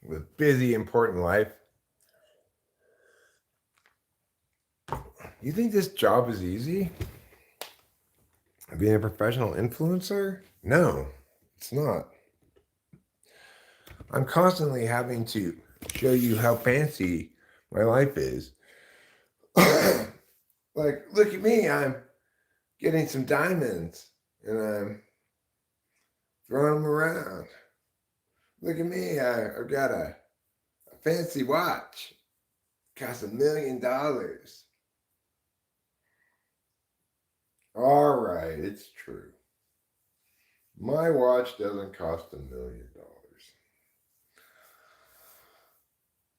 with busy, important life. You think this job is easy? Being a professional influencer? No, it's not. I'm constantly having to show you how fancy my life is. Like, look at me, I'm getting some diamonds and I'm throwing them around. Look at me, I've got a fancy watch. Costs $1 million. All right, it's true. My watch doesn't cost $1 million.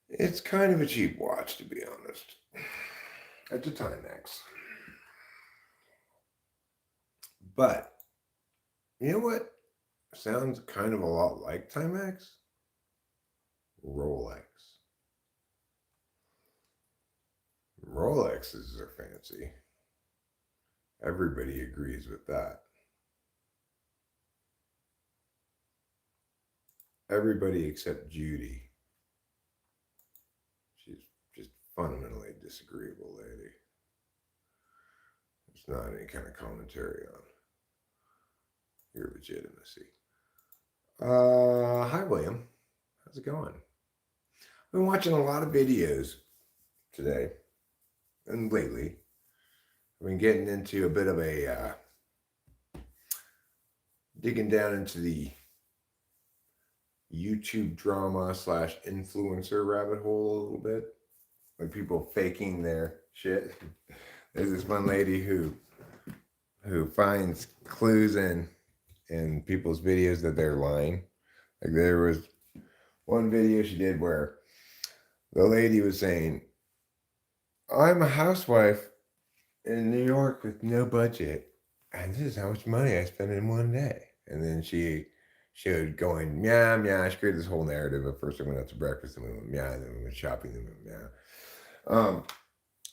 It's kind of a cheap watch, to be honest. It's a Timex. But you know what sounds kind of a lot like Timex? Rolex. Rolexes are fancy. Everybody agrees with that. Everybody except Judy. She's just fundamentally disagreeable lady. There's not any kind of commentary on your legitimacy. Hi William. How's it going? I've been watching a lot of videos today and lately. I've been getting into a bit of a digging down into the YouTube drama slash influencer rabbit hole a little bit. Like people faking their shit. There's this one lady who finds clues in people's videos that they're lying. Like there was one video she did where the lady was saying, I'm a housewife in New York with no budget, and this is how much money I spend in one day. And then she showed going, meow, meow. She created this whole narrative. At first I went out to breakfast, and we went meow, and then we went shopping, and then we went meow.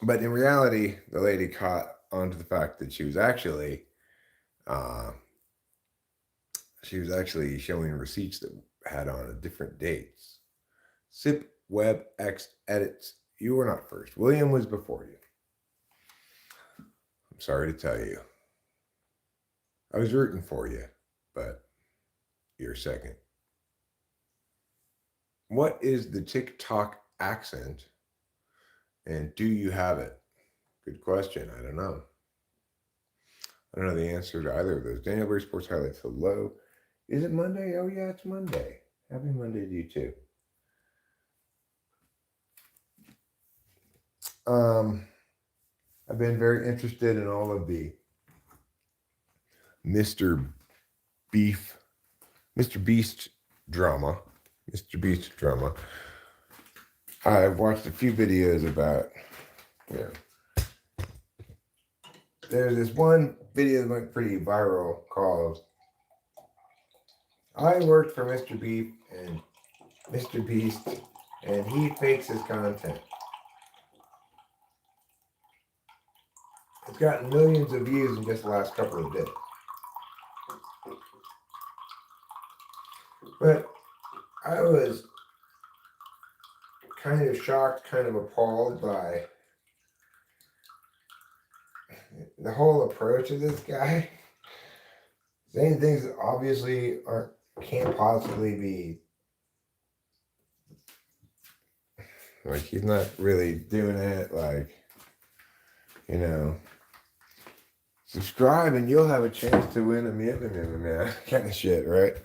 But in reality, the lady caught onto the fact that she was actually showing receipts that had on different dates. Sip Web X edits. You were not first. William was before you. I'm sorry to tell you. I was rooting for you, but you're second. What is the TikTok accent? And do you have it? Good question. I don't know. I don't know the answer to either of those. Daniel Berry Sports Highlights. Hello. Is it Monday? Oh, yeah, it's Monday. Happy Monday to you, too. I've been very interested in all of the Mr. Beast drama. Mr. Beast drama. I've watched a few videos about, there's this one video that went pretty viral called I worked for Mr. Beast and he fakes his content. It's gotten millions of views in just the last couple of days. But I was kind of shocked, kind of appalled by the whole approach of this guy. Saying things that obviously can't possibly be, like, he's not really doing it, like, subscribe and you'll have a chance to win a million kind of shit, right?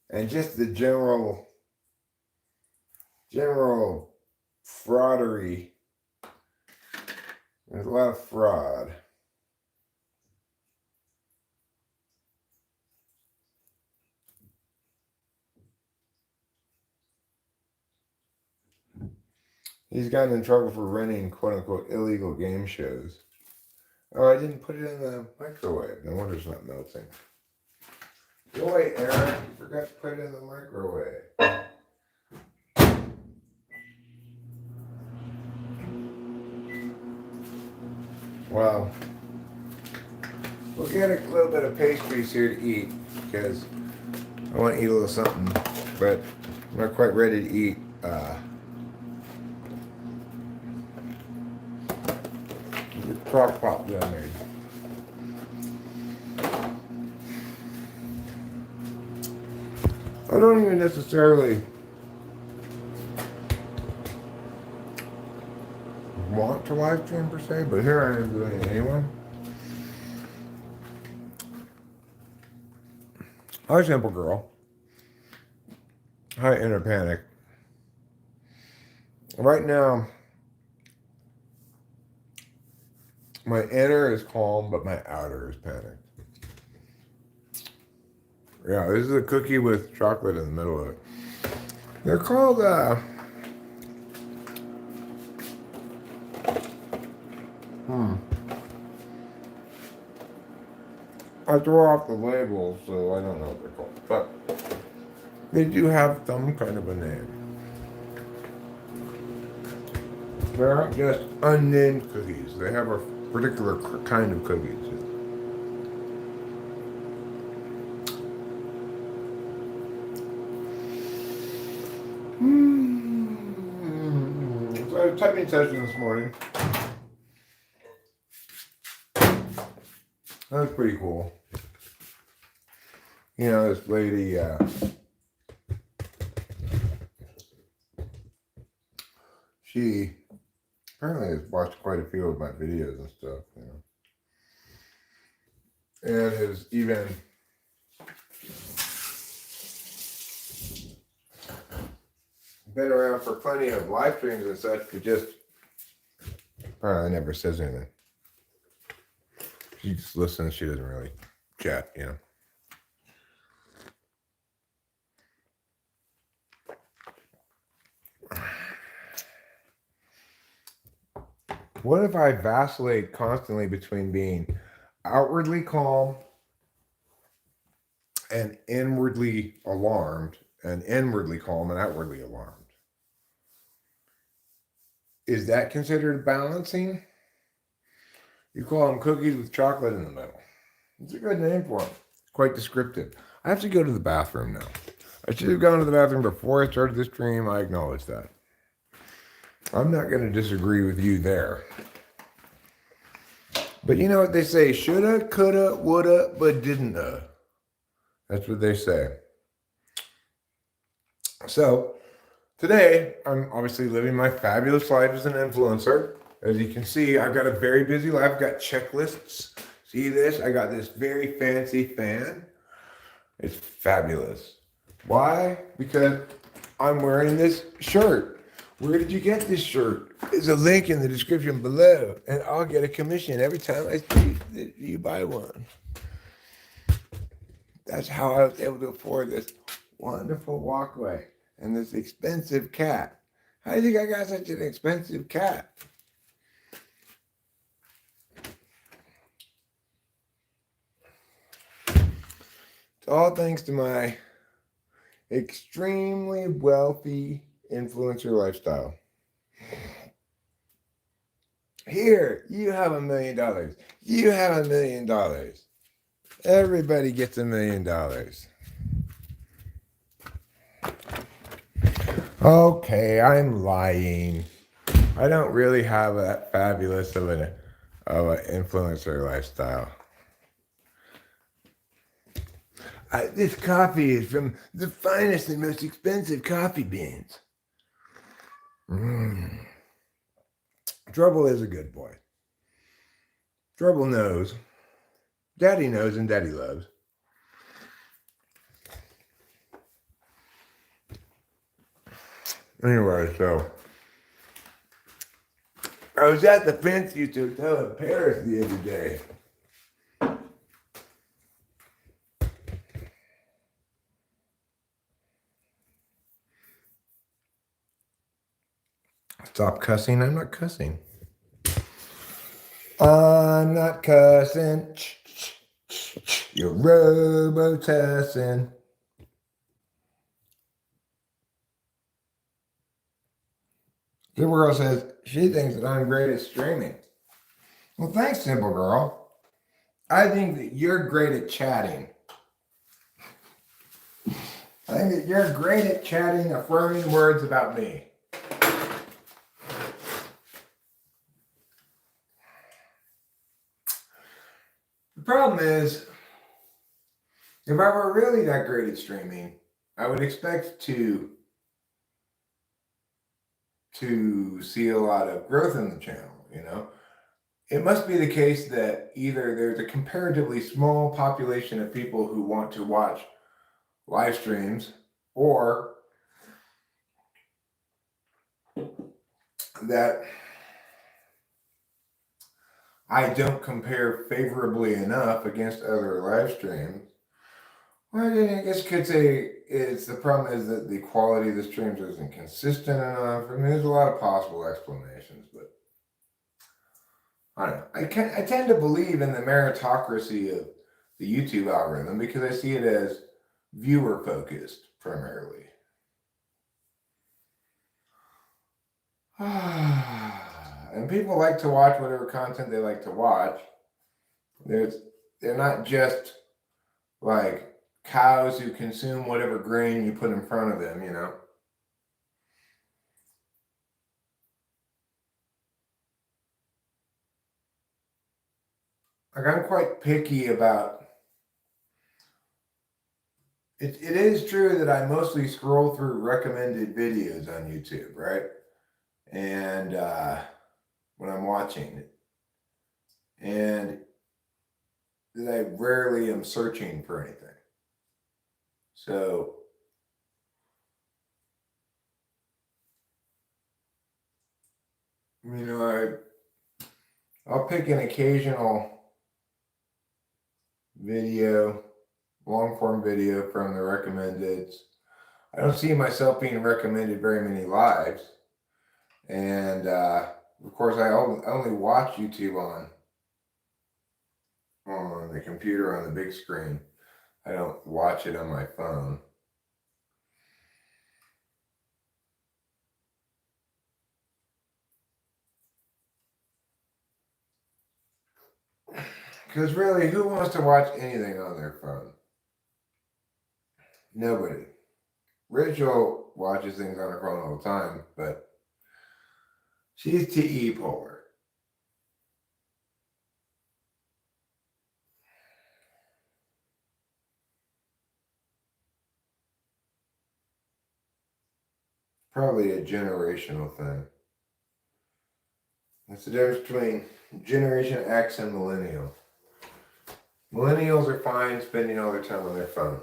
And just the general fraudery. There's a lot of fraud. He's gotten in trouble for running quote-unquote illegal game shows. Oh, I didn't put it in the microwave. No wonder it's not melting. Go wait, Aaron. You forgot to put it in the microwave. Well, we'll get a little bit of pastries here to eat because I want to eat a little something, but I'm not quite ready to eat. The crock pot that I made. I don't even necessarily want to live stream per se, but here I am doing it anyway. Hi, simple girl. Hi, inner panic. Right now, my inner is calm, but my outer is panicked. Yeah, this is a cookie with chocolate in the middle of it. They're called, I throw off the labels, so I don't know what they're called. But they do have some kind of a name. They're not just unnamed cookies. They have a particular kind of cookies. So I had a typing session this morning. That was pretty cool. You know, this lady, she apparently has watched quite a few of my videos and stuff, you know. And has even been around for plenty of live streams and such, but just apparently never says anything. She just listens, she doesn't really chat, you know. What if I vacillate constantly between being outwardly calm and inwardly alarmed, and inwardly calm and outwardly alarmed? Is that considered balancing? You call them cookies with chocolate in the middle. It's a good name for them. Quite descriptive. I have to go to the bathroom now. I should have gone to the bathroom before I started this stream. I acknowledge that. I'm not going to disagree with you there. But you know what they say? Shoulda, coulda, woulda, but didn't. That's what they say. So today, I'm obviously living my fabulous life as an influencer. As you can see, I've got a very busy life. I've got checklists. See this? I got this very fancy fan. It's fabulous. Why? Because I'm wearing this shirt. Where did you get this shirt? There's a link in the description below, and I'll get a commission every time I see that you buy one. That's how I was able to afford this wonderful walkway and this expensive cat. How do you think I got such an expensive cat? It's all thanks to my extremely wealthy influencer lifestyle. Here, you have $1 million. You have $1 million. Everybody gets $1 million. Okay, I'm lying. I don't really have that fabulous of an influencer lifestyle. This coffee is from the finest and most expensive coffee beans. Trouble is a good boy. Trouble knows. Daddy knows and Daddy loves. Anyway, so I was at the fancy hotel in Paris the other day. Stop cussing. I'm not cussing. I'm not cussing. You're robo-tussing. Simple Girl says she thinks that I'm great at streaming. Well, thanks, Simple Girl. I think that you're great at chatting. think that you're great at chatting affirming words about me. The problem is, if I were really that great at streaming, I would expect to see a lot of growth in the channel, you know? It must be the case that either there's a comparatively small population of people who want to watch live streams, or that I don't compare favorably enough against other live streams. Well, I guess you could say the problem is that the quality of the streams isn't consistent enough. I mean, there's a lot of possible explanations, but I don't know. I tend to believe in the meritocracy of the YouTube algorithm because I see it as viewer focused primarily. And people like to watch whatever content they like to watch. They're not just like cows who consume whatever grain you put in front of them, you know. Like, I'm quite picky about it. It is true that I mostly scroll through recommended videos on YouTube, right? And when I'm watching it, and that I rarely am searching for anything. So you know, I'll pick an occasional video, long form video from the recommendeds. I don't see myself being recommended very many lives. And of course, I only watch YouTube on the computer on the big screen. I don't watch it on my phone. Because really, who wants to watch anything on their phone? Nobody. Rachel watches things on her phone all the time, but she's TE polar. Probably a generational thing. That's the difference between Generation X and Millennial. Millennials are fine spending all their time on their phone.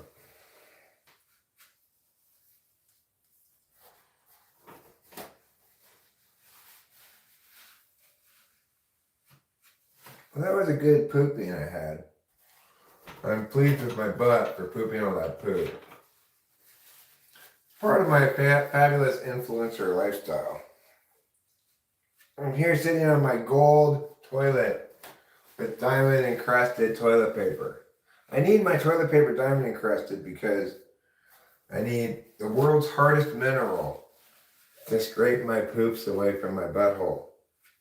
Well, that was a good pooping I had. I'm pleased with my butt for pooping all that poop. Part of my fabulous influencer lifestyle. I'm here sitting on my gold toilet with diamond encrusted toilet paper. I need my toilet paper diamond encrusted because I need the world's hardest mineral to scrape my poops away from my butthole.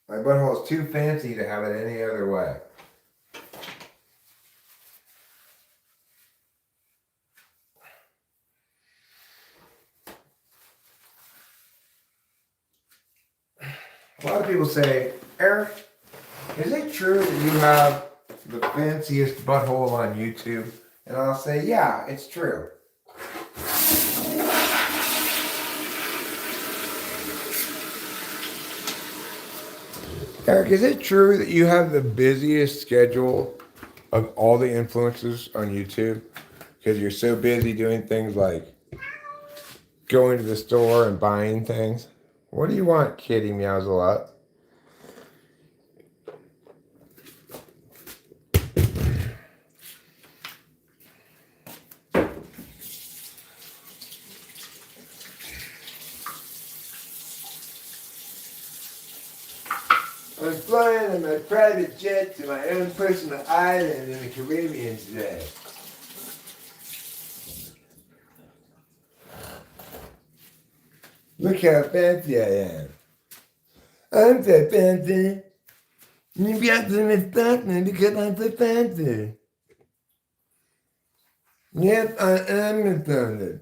My butthole is too fancy to have it any other way. A lot of people say, Eric, is it true that you have the fanciest butthole on YouTube? And I'll say, yeah, it's true. Eric, is it true that you have the busiest schedule of all the influencers on YouTube? Because you're so busy doing things like going to the store and buying things. What do you want, kitty meows a lot? I'm flying on my private jet to my own personal island in the Caribbean today. Look how fancy I am. I'm so fancy. You got to respect me because I'm so fancy. Yes, I am respected.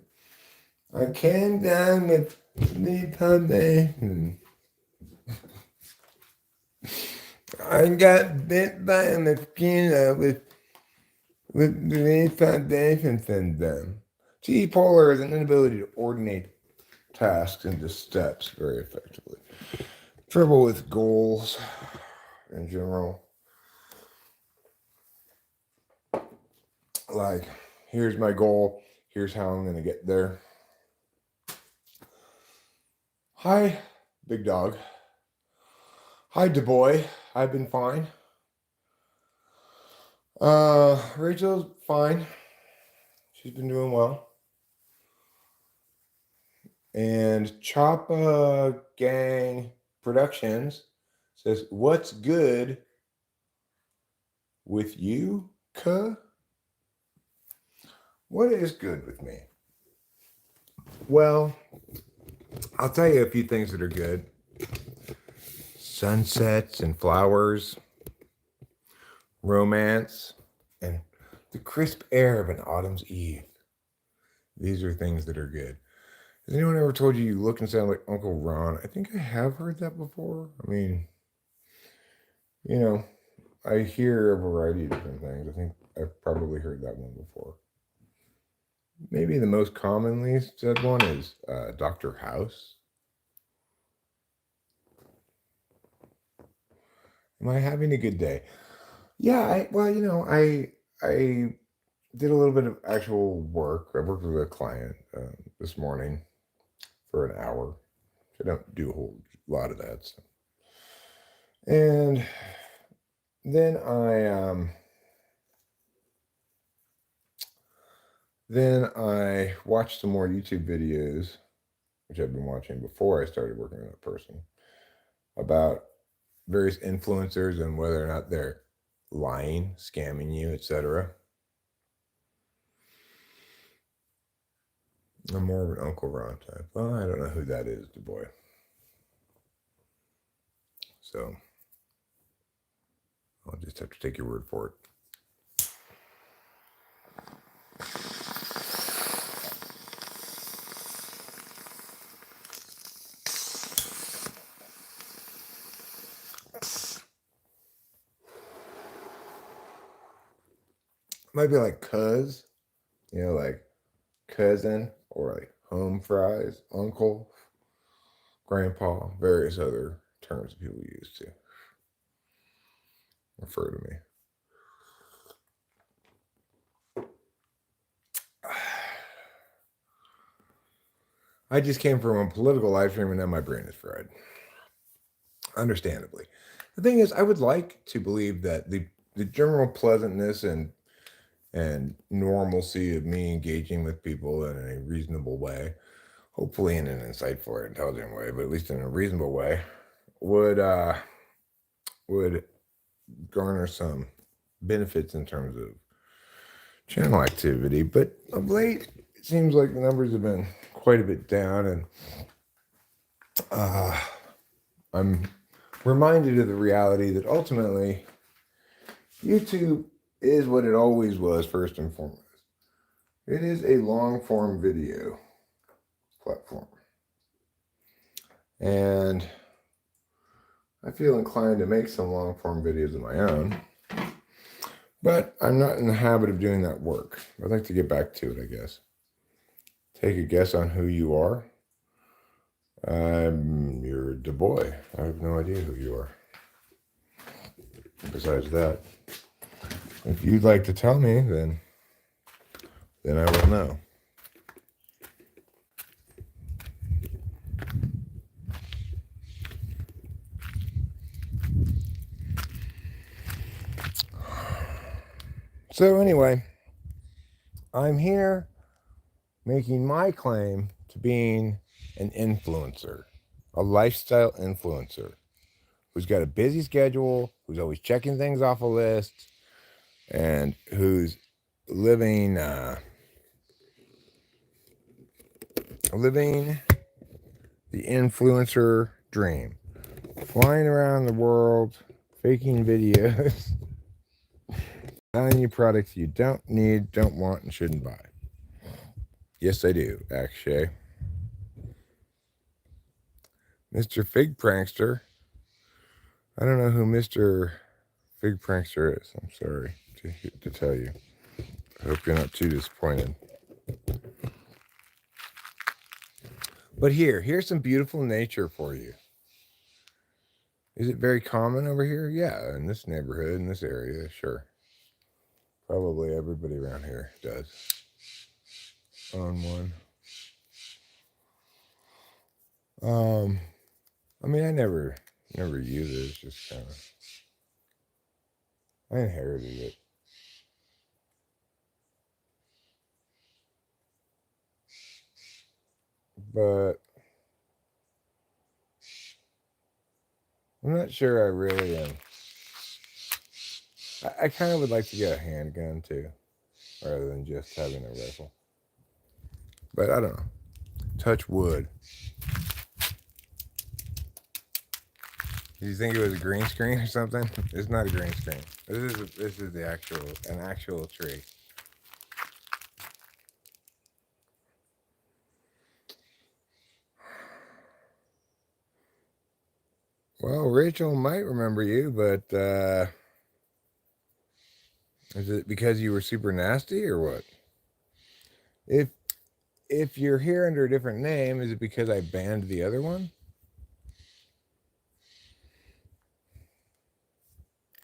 I came down with the foundation. I got bit by a mosquito with the foundation syndrome. T. polar is an inability to coordinate tasks into steps very effectively. Trouble with goals in general. Like, here's my goal. Here's how I'm going to get there. Hi, big dog. Hi, Du Bois. I've been fine. Rachel's fine. She's been doing well. And Choppa Gang Productions says, "What's good with you, cuh?" What is good with me? Well, I'll tell you a few things that are good. Sunsets and flowers, romance, and the crisp air of an autumn's eve. These are things that are good. Has anyone ever told you you look and sound like Uncle Ron? I think I have heard that before. I mean, you know, I hear a variety of different things. I think I've probably heard that one before. Maybe the most commonly said one is Dr. House. Am I having a good day? Yeah, I did a little bit of actual work. I worked with a client this morning for an hour. I don't do a whole lot of that. So. And then I watched some more YouTube videos, which I've been watching before I started working with that person, about various influencers and whether or not they're lying, scamming you, etc. I'm more of an Uncle Ron type. Well, I don't know who that is, Du Bois. So I'll just have to take your word for it. Might be like cuz, like cousin, or like home fries, uncle, grandpa, various other terms people use to refer to me. I just came from a political live stream and now my brain is fried. Understandably. The thing is, I would like to believe that the general pleasantness and normalcy of me engaging with people in a reasonable way, hopefully in an insightful or intelligent way, but at least in a reasonable way, would garner some benefits in terms of channel activity. But of late, it seems like the numbers have been quite a bit down, and I'm reminded of the reality that ultimately YouTube is what it always was, first and foremost. It is a long-form video platform. And I feel inclined to make some long-form videos of my own, but I'm not in the habit of doing that work. I'd like to get back to it, I guess. Take a guess on who you are. You're Du Bois. I have no idea who you are. Besides that, if you'd like to tell me, then I will know. So anyway, I'm here making my claim to being an influencer, a lifestyle influencer who's got a busy schedule, who's always checking things off a list, and who's living the influencer dream, flying around the world, faking videos, selling you products you don't need, don't want, and shouldn't buy. Yes, I do, actually. Mr. Fig Prankster. I don't know who Mr. Fig Prankster is. I'm sorry to tell you. I hope you're not too disappointed. But here's some beautiful nature for you. Is it very common over here? Yeah, in this neighborhood, in this area, sure. Probably everybody around here does own one. I mean, I never use it. It's just kind of, I inherited it. But I'm not sure I really am. I kind of would like to get a handgun too, rather than just having a rifle. But I don't know. Touch wood. Do you think it was a green screen or something? It's not a green screen. This is an actual tree. Well, Rachel might remember you, but is it because you were super nasty or what? If you're here under a different name, is it because I banned the other one?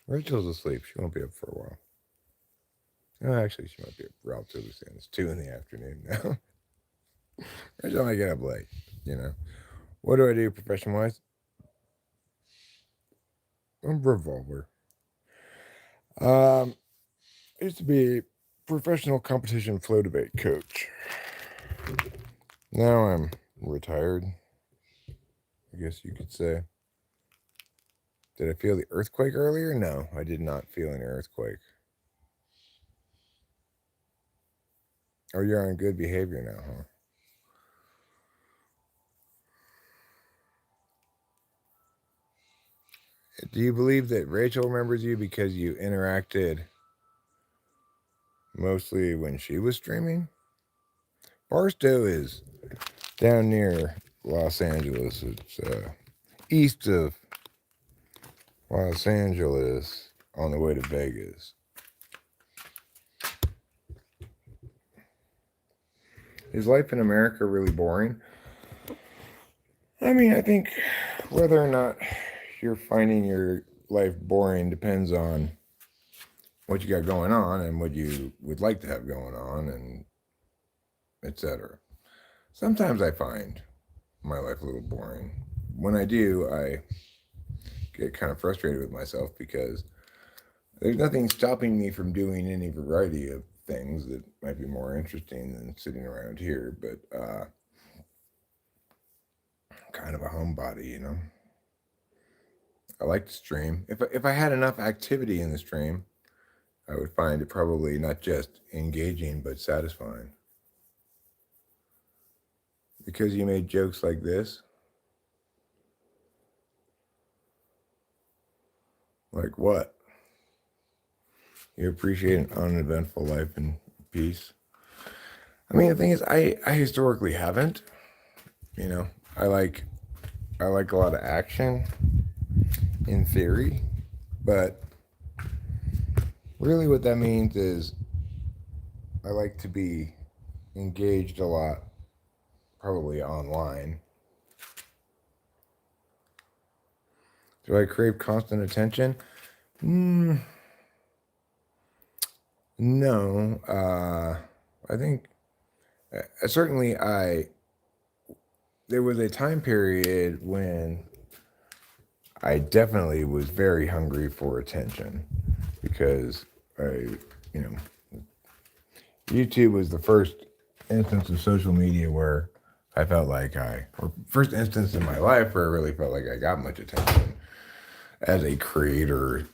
Rachel's asleep. She won't be up for a while. No, actually, she might be up relatively soon. It's 2 p.m. now. Rachel might get up late, you know. What do I do profession-wise? I'm a revolver. I used to be a professional competition flow debate coach. Now I'm retired, I guess you could say. Did I feel the earthquake earlier? No, I did not feel an earthquake. Oh, you're on good behavior now, huh? Do you believe that Rachel remembers you because you interacted mostly when she was streaming? Barstow is down near Los Angeles. It's east of Los Angeles on the way to Vegas. Is life in America really boring? I mean, I think whether or not you're finding your life boring depends on what you got going on and what you would like to have going on, and etc. Sometimes I find my life a little boring. When I do, I get kind of frustrated with myself because there's nothing stopping me from doing any variety of things that might be more interesting than sitting around here, but kind of a homebody, you know. I like to stream. If I had enough activity in the stream, I would find it probably not just engaging but satisfying. Because you made jokes like this? Like what? You appreciate an uneventful life in peace? I mean, the thing is, I historically haven't. You know, I like a lot of action in theory, but really what that means is I like to be engaged a lot, probably online. Do I crave constant attention? No. I think certainly there was a time period when I definitely was very hungry for attention because YouTube was the first instance of social media where I felt like or first instance in my life where I really felt like I got much attention as a creator,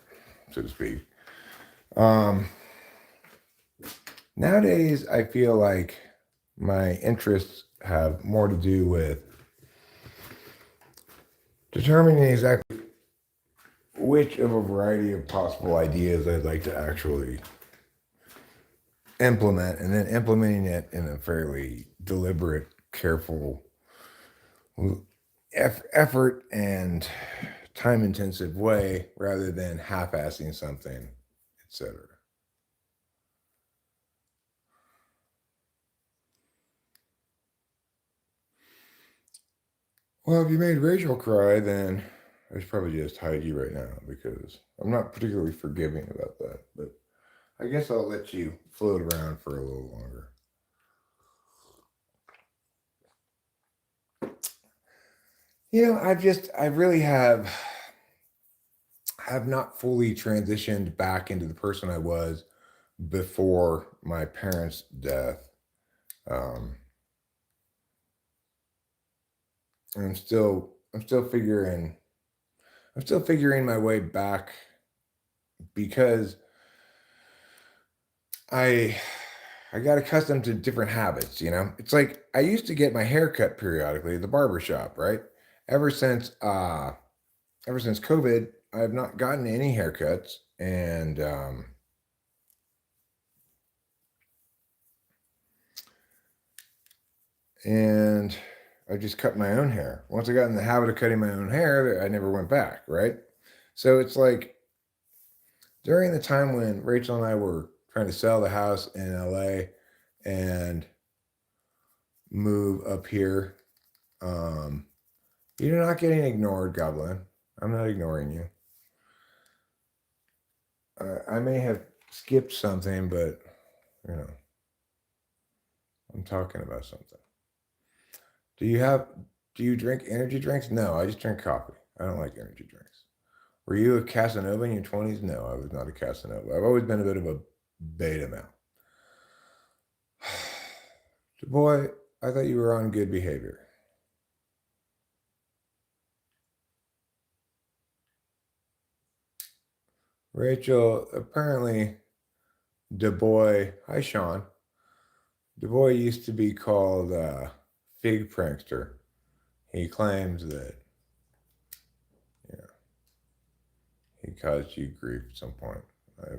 so to speak. Nowadays, I feel like my interests have more to do with determining exactly which of a variety of possible ideas I'd like to actually implement, and then implementing it in a fairly deliberate, careful effort and time intensive way rather than half-assing something, etc. Well, if you made Rachel cry, then I should probably just hide you right now because I'm not particularly forgiving about that. But I guess I'll let you float around for a little longer. I really have not fully transitioned back into the person I was before my parents' death. Um, I'm still figuring my way back because I got accustomed to different habits, It's like I used to get my hair cut periodically at the barber shop, right? Ever since COVID, I have not gotten any haircuts and I just cut my own hair. Once I got in the habit of cutting my own hair, I never went back, right? So it's like during the time when Rachel and I were trying to sell the house in LA and move up here, you're not getting ignored, Goblin. I'm not ignoring you. I may have skipped something, but I'm talking about something. Do you drink energy drinks? No, I just drink coffee. I don't like energy drinks. Were you a Casanova in your 20s? No, I was not a Casanova. I've always been a bit of a beta male. Boy, I thought you were on good behavior. Rachel, apparently, Du Bois, hi Sean. Du Bois used to be called Fig Prankster. He claims that, he caused you grief at some point. I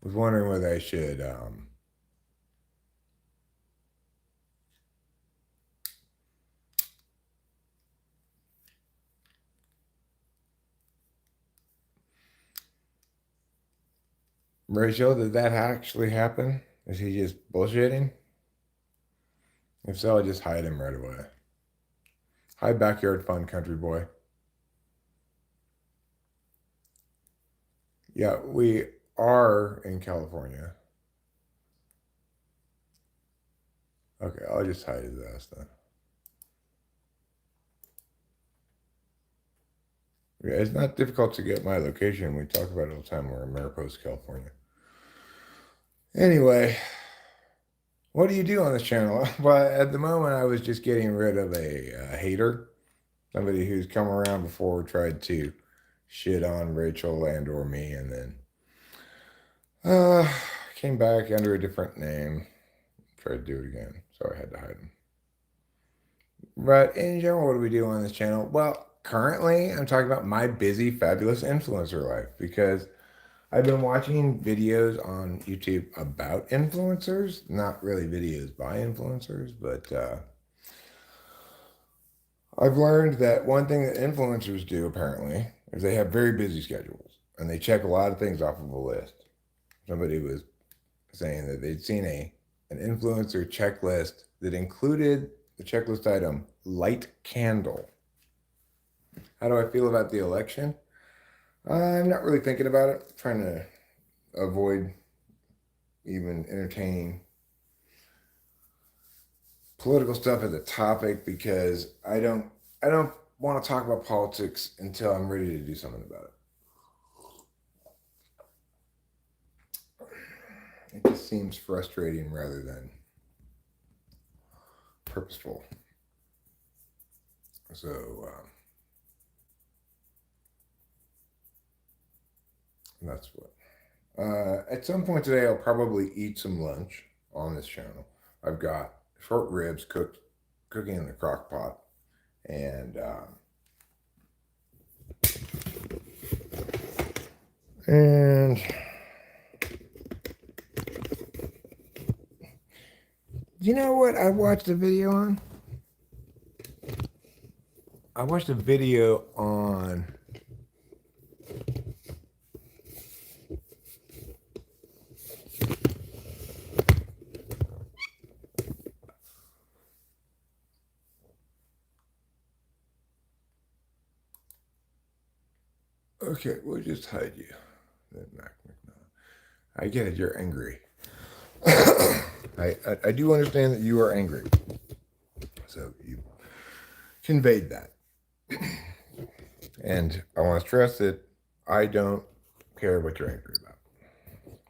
was wondering whether I should Rachel, did that actually happen? Is he just bullshitting? If so, I'll just hide him right away. Hi, backyard fun, country boy. Yeah, we are in California. Okay, I'll just hide his ass then. Yeah, it's not difficult to get my location. We talk about it all the time. We're in Mariposa, California. Anyway, what do you do on this channel? Well, at the moment, I was just getting rid of a hater, somebody who's come around before, tried to shit on Rachel and or me, and then came back under a different name, tried to do it again, so I had to hide him. But in general, what do we do on this channel? Well, currently, I'm talking about my busy, fabulous influencer life because I've been watching videos on YouTube about influencers, not really videos by influencers, but I've learned that one thing that influencers do apparently is they have very busy schedules and they check a lot of things off of a list. Somebody was saying that they'd seen an influencer checklist that included the checklist item light candle. How do I feel about the election? I'm not really thinking about it. I'm trying to avoid even entertaining political stuff as a topic because I don't want to talk about politics until I'm ready to do something about it. It just seems frustrating rather than purposeful. So that's what. At some point today, I'll probably eat some lunch on this channel. I've got short ribs cooking in the crock pot, and you know what I watched a video on? I watched a video on okay, we'll just hide you. I get it, you're angry. I do understand that you are angry. So you conveyed that. And I want to stress that I don't care what you're angry about.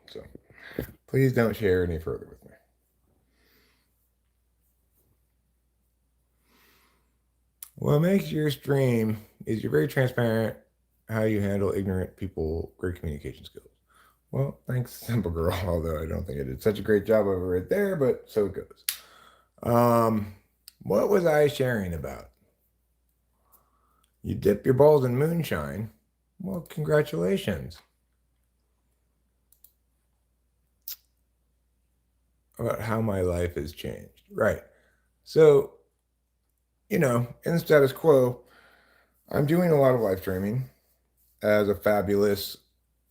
So please don't share any further with me. What makes your stream is you're very transparent how you handle ignorant people, great communication skills. Well, thanks, Simple Girl, although I don't think I did such a great job over it there, but so it goes. What was I sharing about? You dip your balls in moonshine. Well, congratulations. About how my life has changed. Right. So, in the status quo, I'm doing a lot of live streaming as a fabulous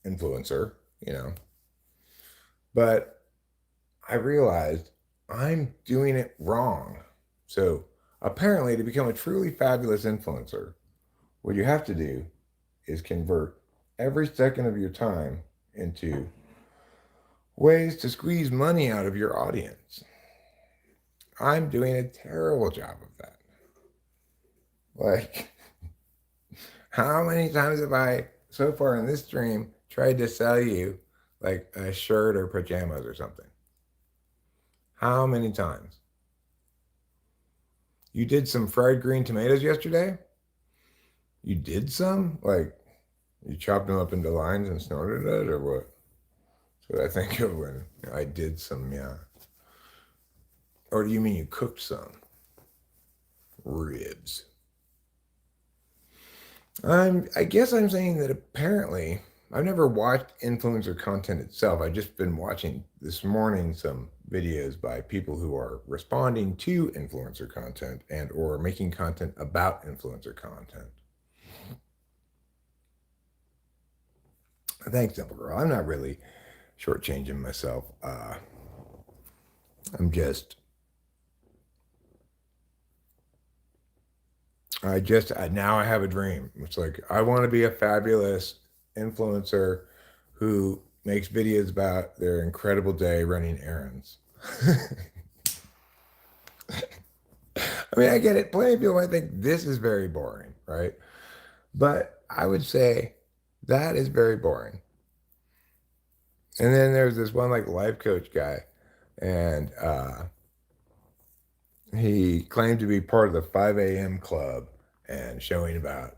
influencer, but I realized I'm doing it wrong. So, apparently, to become a truly fabulous influencer, what you have to do is convert every second of your time into ways to squeeze money out of your audience. I'm doing a terrible job of that. Like, how many times have I, so far in this stream, tried to sell you like a shirt or pajamas or something? How many times? You did some fried green tomatoes yesterday? You did some? Like, you chopped them up into lines and snorted it, or what? That's what I think of when I did some, yeah. Or do you mean you cooked some? Ribs. I guess I'm saying that apparently I've never watched influencer content itself. I've just been watching this morning some videos by people who are responding to influencer content and or making content about influencer content. Thanks, Simple Girl. I'm not really shortchanging myself. I'm just now I have a dream. It's like I want to be a fabulous influencer who makes videos about their incredible day running errands. I mean, I get it. Plenty of people might think this is very boring, right? But I would say that is very boring. And then there's this one like life coach guy, and he claimed to be part of the 5 a.m. club and showing about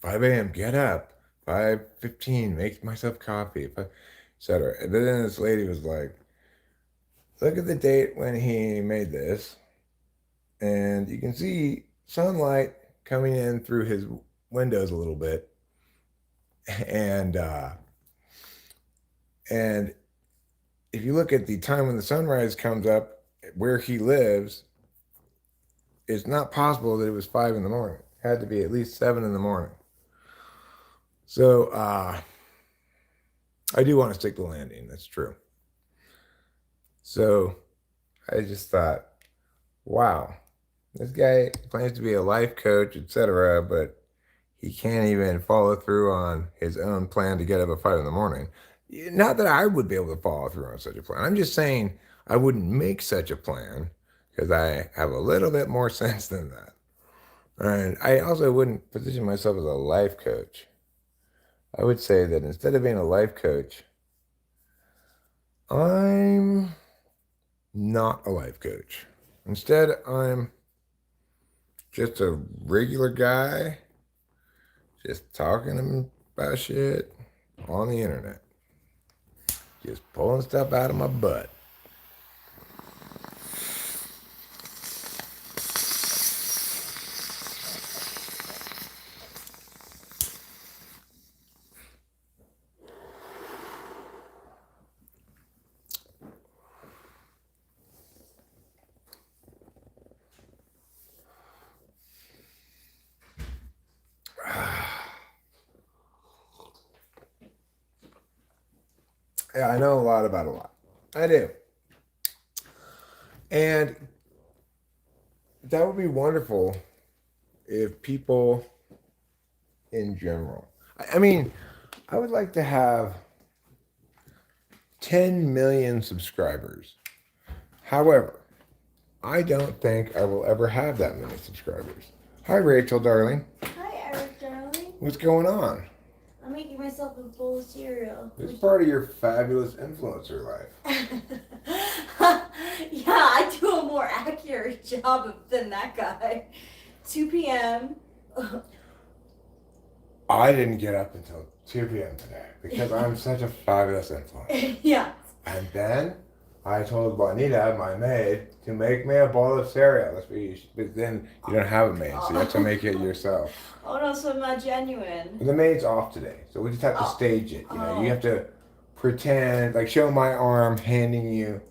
5 a.m. get up, 5:15 make myself coffee, etc. And then this lady was like, look at the date when he made this, and you can see sunlight coming in through his windows a little bit, and if you look at the time when the sunrise comes up where he lives, it's not possible that it was 5 in the morning. It had to be at least 7 in the morning. So I do want to stick the landing. That's true. So I just thought, wow, this guy plans to be a life coach, etc., but he can't even follow through on his own plan to get up at 5 in the morning. Not that I would be able to follow through on such a plan. I'm just saying I wouldn't make such a plan because I have a little bit more sense than that. And I also wouldn't position myself as a life coach. I would say that instead of being a life coach, I'm not a life coach. Instead, I'm just a regular guy just talking about shit on the internet. Just pulling stuff out of my butt. Yeah, I know a lot about a lot. I do. And that would be wonderful if people in general. I mean, I would like to have 10 million subscribers. However, I don't think I will ever have that many subscribers. Hi, Rachel, darling. Hi, Eric, darling. What's going on? I'm making myself a bowl of cereal. It's part of your fabulous influencer life. Yeah, I do a more accurate job than that guy. 2 p.m. I didn't get up until 2 p.m. today because I'm such a fabulous influencer. Yeah. And then I told Juanita, my maid, to make me a bowl of cereal. But then you don't have a maid, so you have to make it yourself. Oh no, so I'm not genuine. The maid's off today, so we just have to stage it. You know, you have to pretend, like show my arm handing you,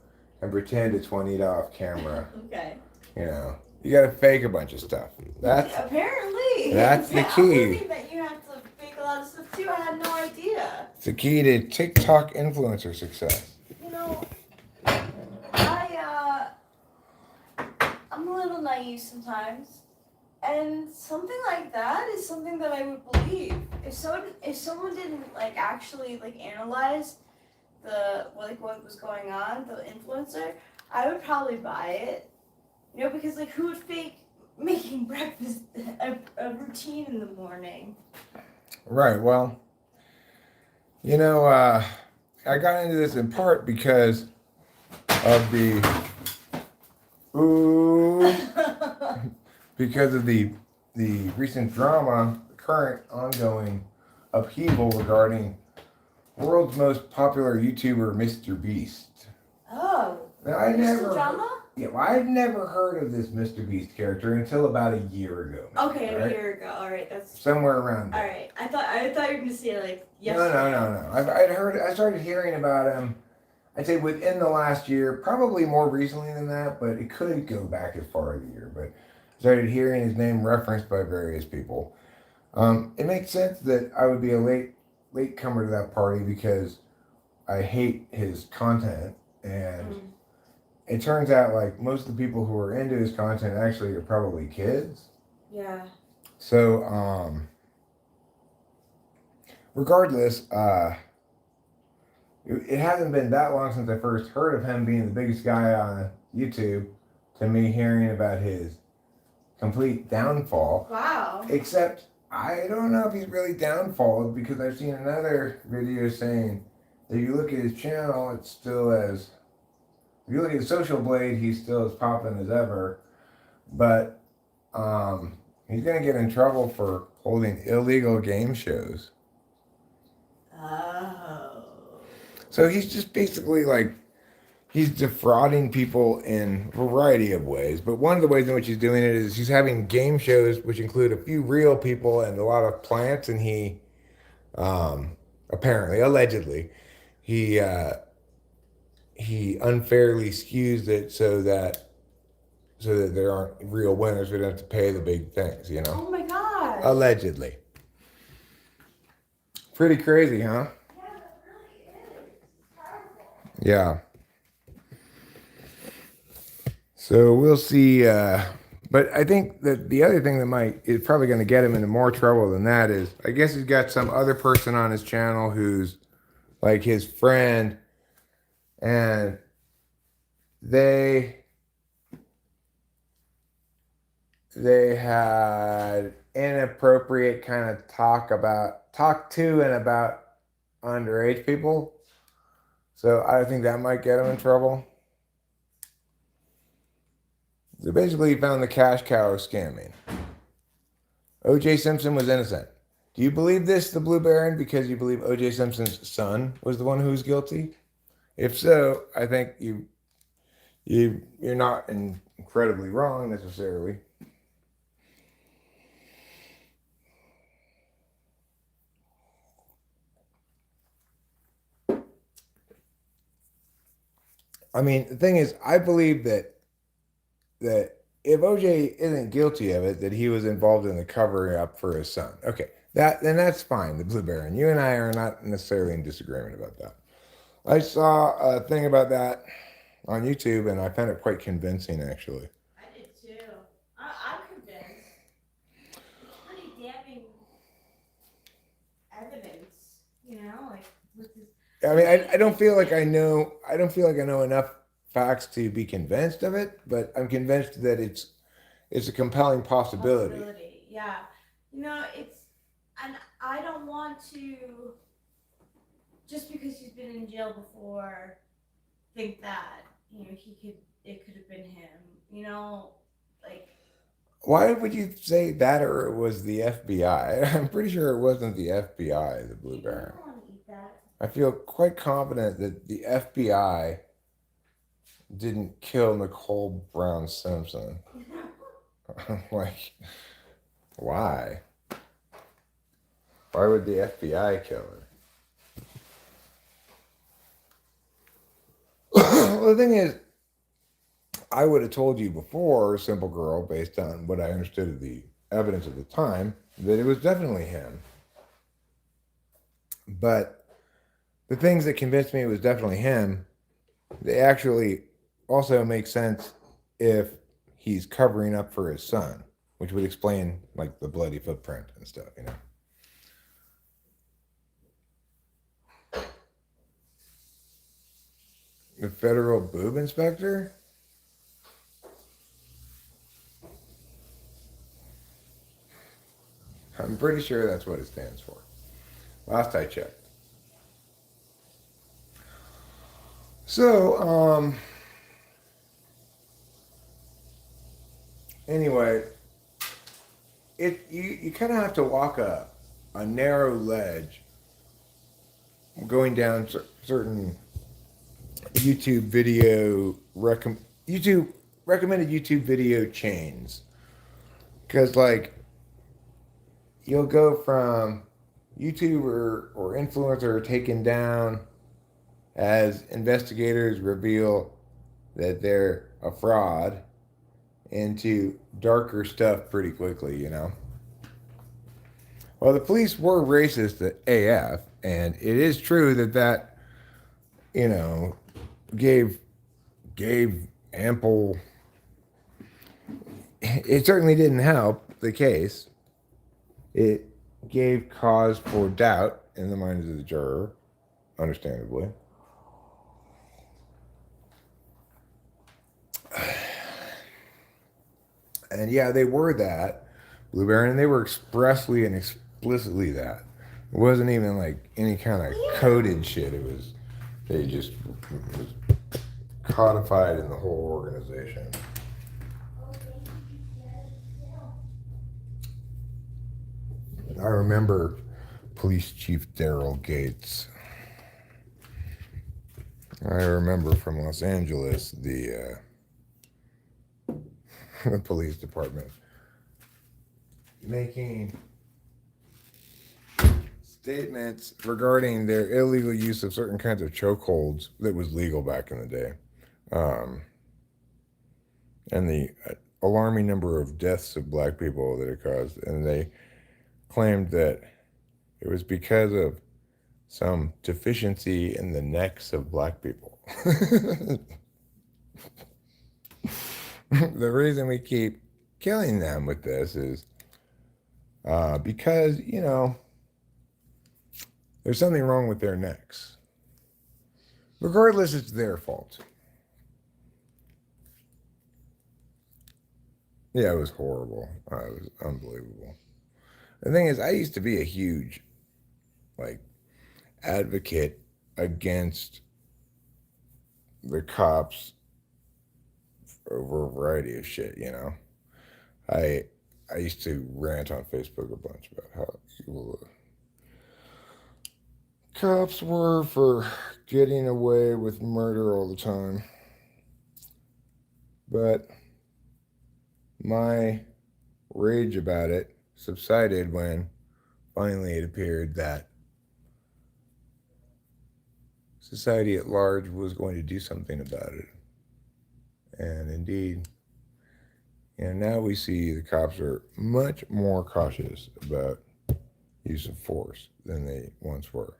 and pretend it's Juanita off camera. Okay. You know, you got to fake a bunch of stuff. Apparently. That's the key. I'm learning that you have to fake a lot of stuff too. I had no idea. It's the key to TikTok influencer success. You know, I'm a little naive sometimes, and something like that is something that I would believe. If someone didn't like actually like analyze what was going on, the influencer, I would probably buy it. You know, because like who would fake making breakfast a routine in the morning? Right. Well, you know, I got into this in part because of because of the recent drama, the current ongoing upheaval regarding world's most popular YouTuber, Mr. Beast. Oh. Now, I'd never heard of this Mr. Beast character until about a year ago. Maybe, okay, right? A year ago. All right, that's somewhere around there. All right, I thought you were gonna say it like yesterday. No. I started hearing about him. I'd say within the last year, probably more recently than that, but it could go back as far as a year. But I started hearing his name referenced by various people. It makes sense that I would be a late comer to that party because I hate his content, and it turns out like most of the people who are into his content actually are probably kids. Yeah. So regardless, it hasn't been that long since I first heard of him being the biggest guy on YouTube to me hearing about his complete downfall. Wow. Except I don't know if he's really downfalled because I've seen another video saying that if you look at his channel, it's still as... If you look at Social Blade, he's still as popping as ever. But he's going to get in trouble for holding illegal game shows. Oh. So he's just basically like, he's defrauding people in a variety of ways. But one of the ways in which he's doing it is he's having game shows which include a few real people and a lot of plants. And he, apparently, allegedly, he unfairly skews it so that there aren't real winners. We don't have to pay the big things, you know? Oh my God. Allegedly. Pretty crazy, huh? Yeah. So we'll see. But I think that the other thing that is probably going to get him into more trouble than that is, I guess he's got some other person on his channel who's like his friend, and they had inappropriate kind of talk to and about underage people. So I think that might get him in trouble. So basically, he found the cash cow scamming. O.J. Simpson was innocent. Do you believe this, the Blue Baron, because you believe O.J. Simpson's son was the one who was guilty? If so, I think you're not incredibly wrong necessarily. I mean, the thing is, I believe that if OJ isn't guilty of it, that he was involved in the covering up for his son. Okay, then that's fine, the Blue Baron. You and I are not necessarily in disagreement about that. I saw a thing about that on YouTube, and I found it quite convincing, actually. I did too. I'm convinced. It's pretty damning evidence, like with this. I mean, I don't feel like I know. I don't feel like I know enough facts to be convinced of it, but I'm convinced that it's a compelling possibility. Possibility, yeah. It's, and I don't want to, just because he's been in jail before, think that it could have been him. Like. Why would you say that, or it was the FBI? I'm pretty sure it wasn't the FBI, the Blue You Baron. don't want to eat that. I feel quite confident that the FBI didn't kill Nicole Brown Simpson. Like, why? Why would the FBI kill her? Well, the thing is, I would have told you before, Simple Girl, based on what I understood of the evidence at the time, that it was definitely him. But the things that convinced me it was definitely him, they actually also make sense if he's covering up for his son, which would explain like the bloody footprint and stuff. The federal boob inspector? I'm pretty sure that's what it stands for. Last I checked. So, anyway, you kind of have to walk a narrow ledge going down certain YouTube video YouTube recommended YouTube video chains, because like you'll go from YouTuber or influencer taken down as investigators reveal that they're a fraud into darker stuff pretty quickly. Well, the police were racist at AF, and it is true that gave ample. It certainly didn't help the case. It gave cause for doubt in the minds of the juror, understandably. And yeah, they were that, Blue Baron, and they were expressly and explicitly that. It wasn't even like any kind of coded shit. They just was codified in the whole organization. I remember Police Chief Daryl Gates. I remember from Los Angeles the police department making statements regarding their illegal use of certain kinds of chokeholds that was legal back in the day, and the alarming number of deaths of black people that it caused. And they claimed that it was because of some deficiency in the necks of black people. The reason we keep killing them with this is because, there's something wrong with their necks. Regardless, it's their fault. Yeah, it was horrible. It was unbelievable. The thing is, I used to be a huge, advocate against the cops over a variety of shit. I used to rant on Facebook a bunch about how evil the cops were for getting away with murder all the time. But my rage about it subsided when finally it appeared that society at large was going to do something about it. And indeed, now we see the cops are much more cautious about use of force than they once were.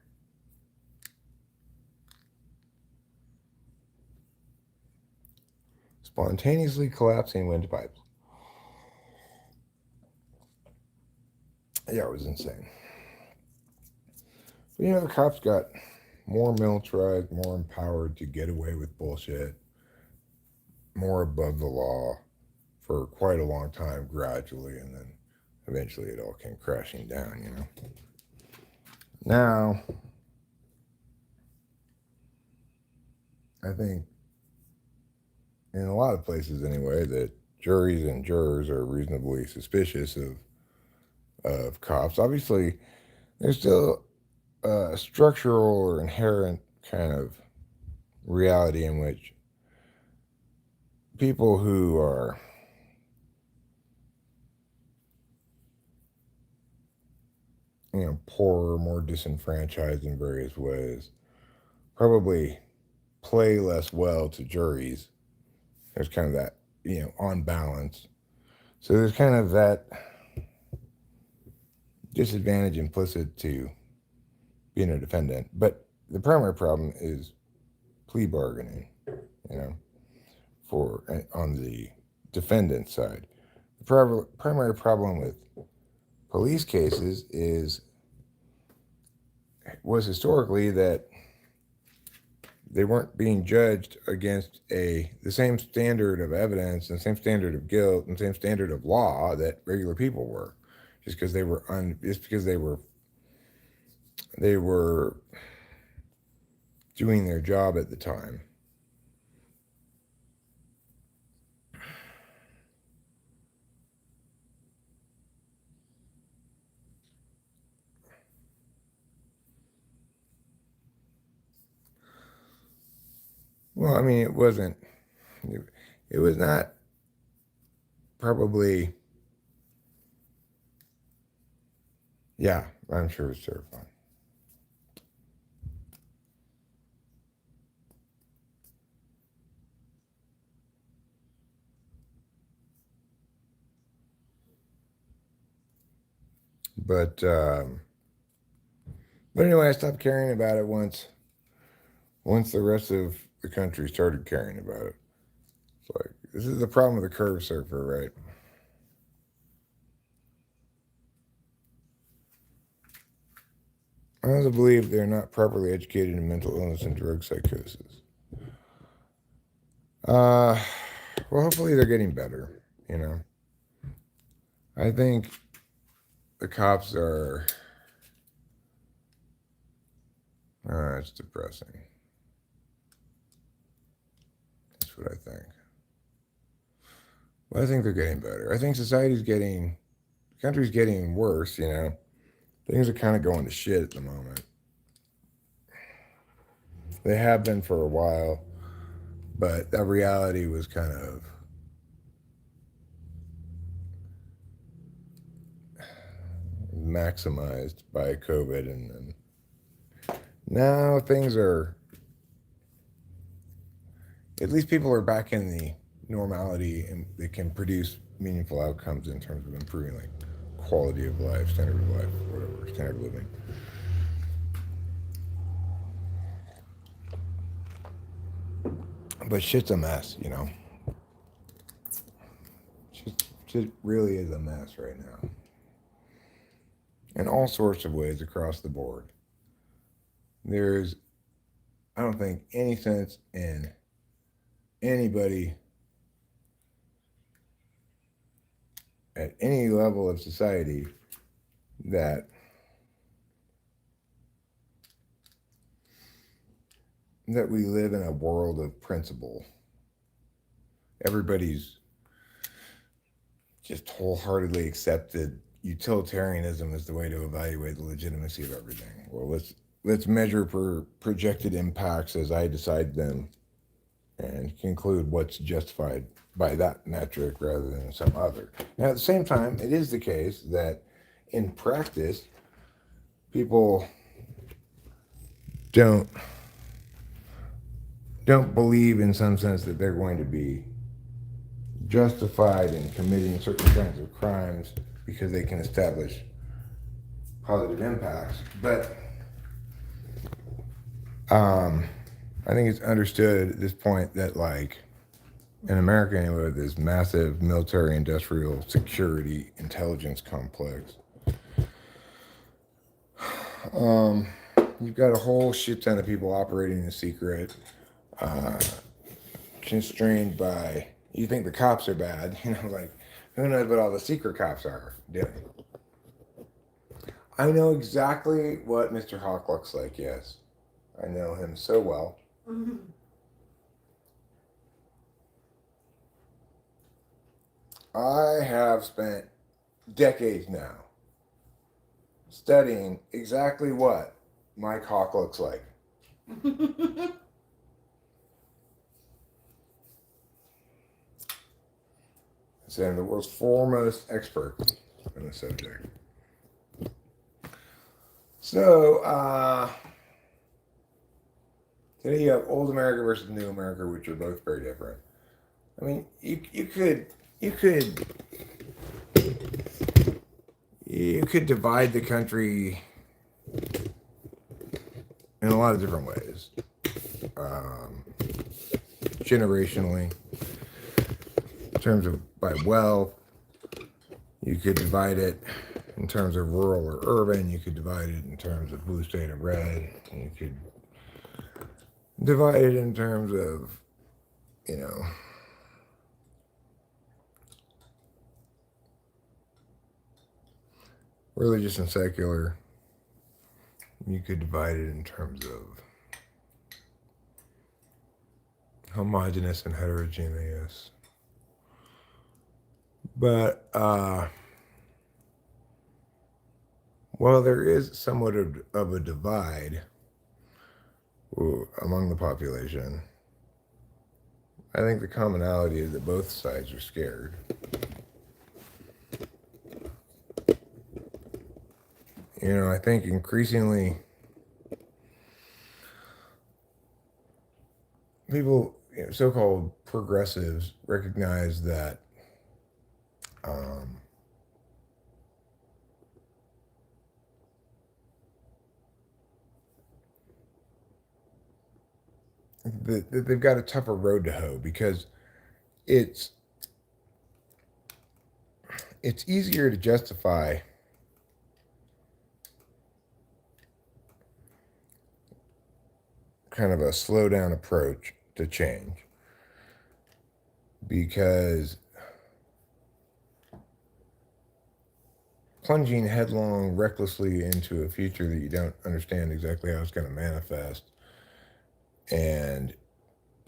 spontaneously collapsing windpipes. Yeah, it was insane. But, the cops got more militarized, more empowered to get away with bullshit, more above the law for quite a long time, gradually, and then eventually it all came crashing down. Now, I think in a lot of places anyway, that juries and jurors are reasonably suspicious of cops. Obviously, there's still a structural or inherent kind of reality in which people who are poorer, more disenfranchised in various ways, probably play less well to juries. There's kind of that, on balance. So there's kind of that disadvantage implicit to being a defendant. But the primary problem is plea bargaining, on the defendant side. The primary problem with police cases was historically that they weren't being judged against the same standard of evidence and the same standard of guilt and the same standard of law that regular people were, just because they were doing their job at the time. Well, I mean, it was not probably, yeah, I'm sure it's terrifying. But anyway, I stopped caring about it once the rest of the country started caring about it. It's like, this is the problem with the curve surfer, right? I also believe they're not properly educated in mental illness and drug psychosis. Well, hopefully they're getting better, I think the cops are, it's depressing. That's what I think. Well, I think they're getting better. I think the country's getting worse, Things are kind of going to shit at the moment. They have been for a while, but that reality was kind of maximized by COVID, and now things are, at least people are back in the normality and they can produce meaningful outcomes in terms of improving like quality of life, standard of life, whatever, standard of living. But shit's a mess, Shit really is a mess right now. In all sorts of ways across the board. There's, I don't think, any sense in anybody at any level of society that we live in a world of principle. Everybody's just wholeheartedly accepted utilitarianism as the way to evaluate the legitimacy of everything. Well, let's measure projected impacts as I decide them and conclude what's justified by that metric rather than some other. Now, at the same time, it is the case that in practice, people don't believe in some sense that they're going to be justified in committing certain kinds of crimes because they can establish positive impacts. But I think it's understood at this point that, like, in America anyway, this massive military industrial security intelligence complex. Um, you've got a whole shit ton of people operating in secret, uh, constrained by, you think the cops are bad, like, who knows what all the secret cops are doing. I know exactly what Mr. Hawk looks like, yes. I know him so well. Mm-hmm. I have spent decades now studying exactly what Mike Hawk looks like. So I'm the world's foremost expert on the subject. So, today you have old America versus new America, which are both very different. I mean, you could divide the country in a lot of different ways. Generationally, in terms of by wealth, you could divide it in terms of rural or urban. You could divide it in terms of blue state or red. You could divide it in terms of, religious and secular. You could divide it in terms of homogeneous and heterogeneous. But while there is somewhat of a divide among the population, I think the commonality is that both sides are scared. I think increasingly people, so-called progressives, recognize that that they've got a tougher road to hoe, because it's easier to justify kind of a slow down approach to change, because plunging headlong recklessly into a future that you don't understand exactly how it's going to manifest, and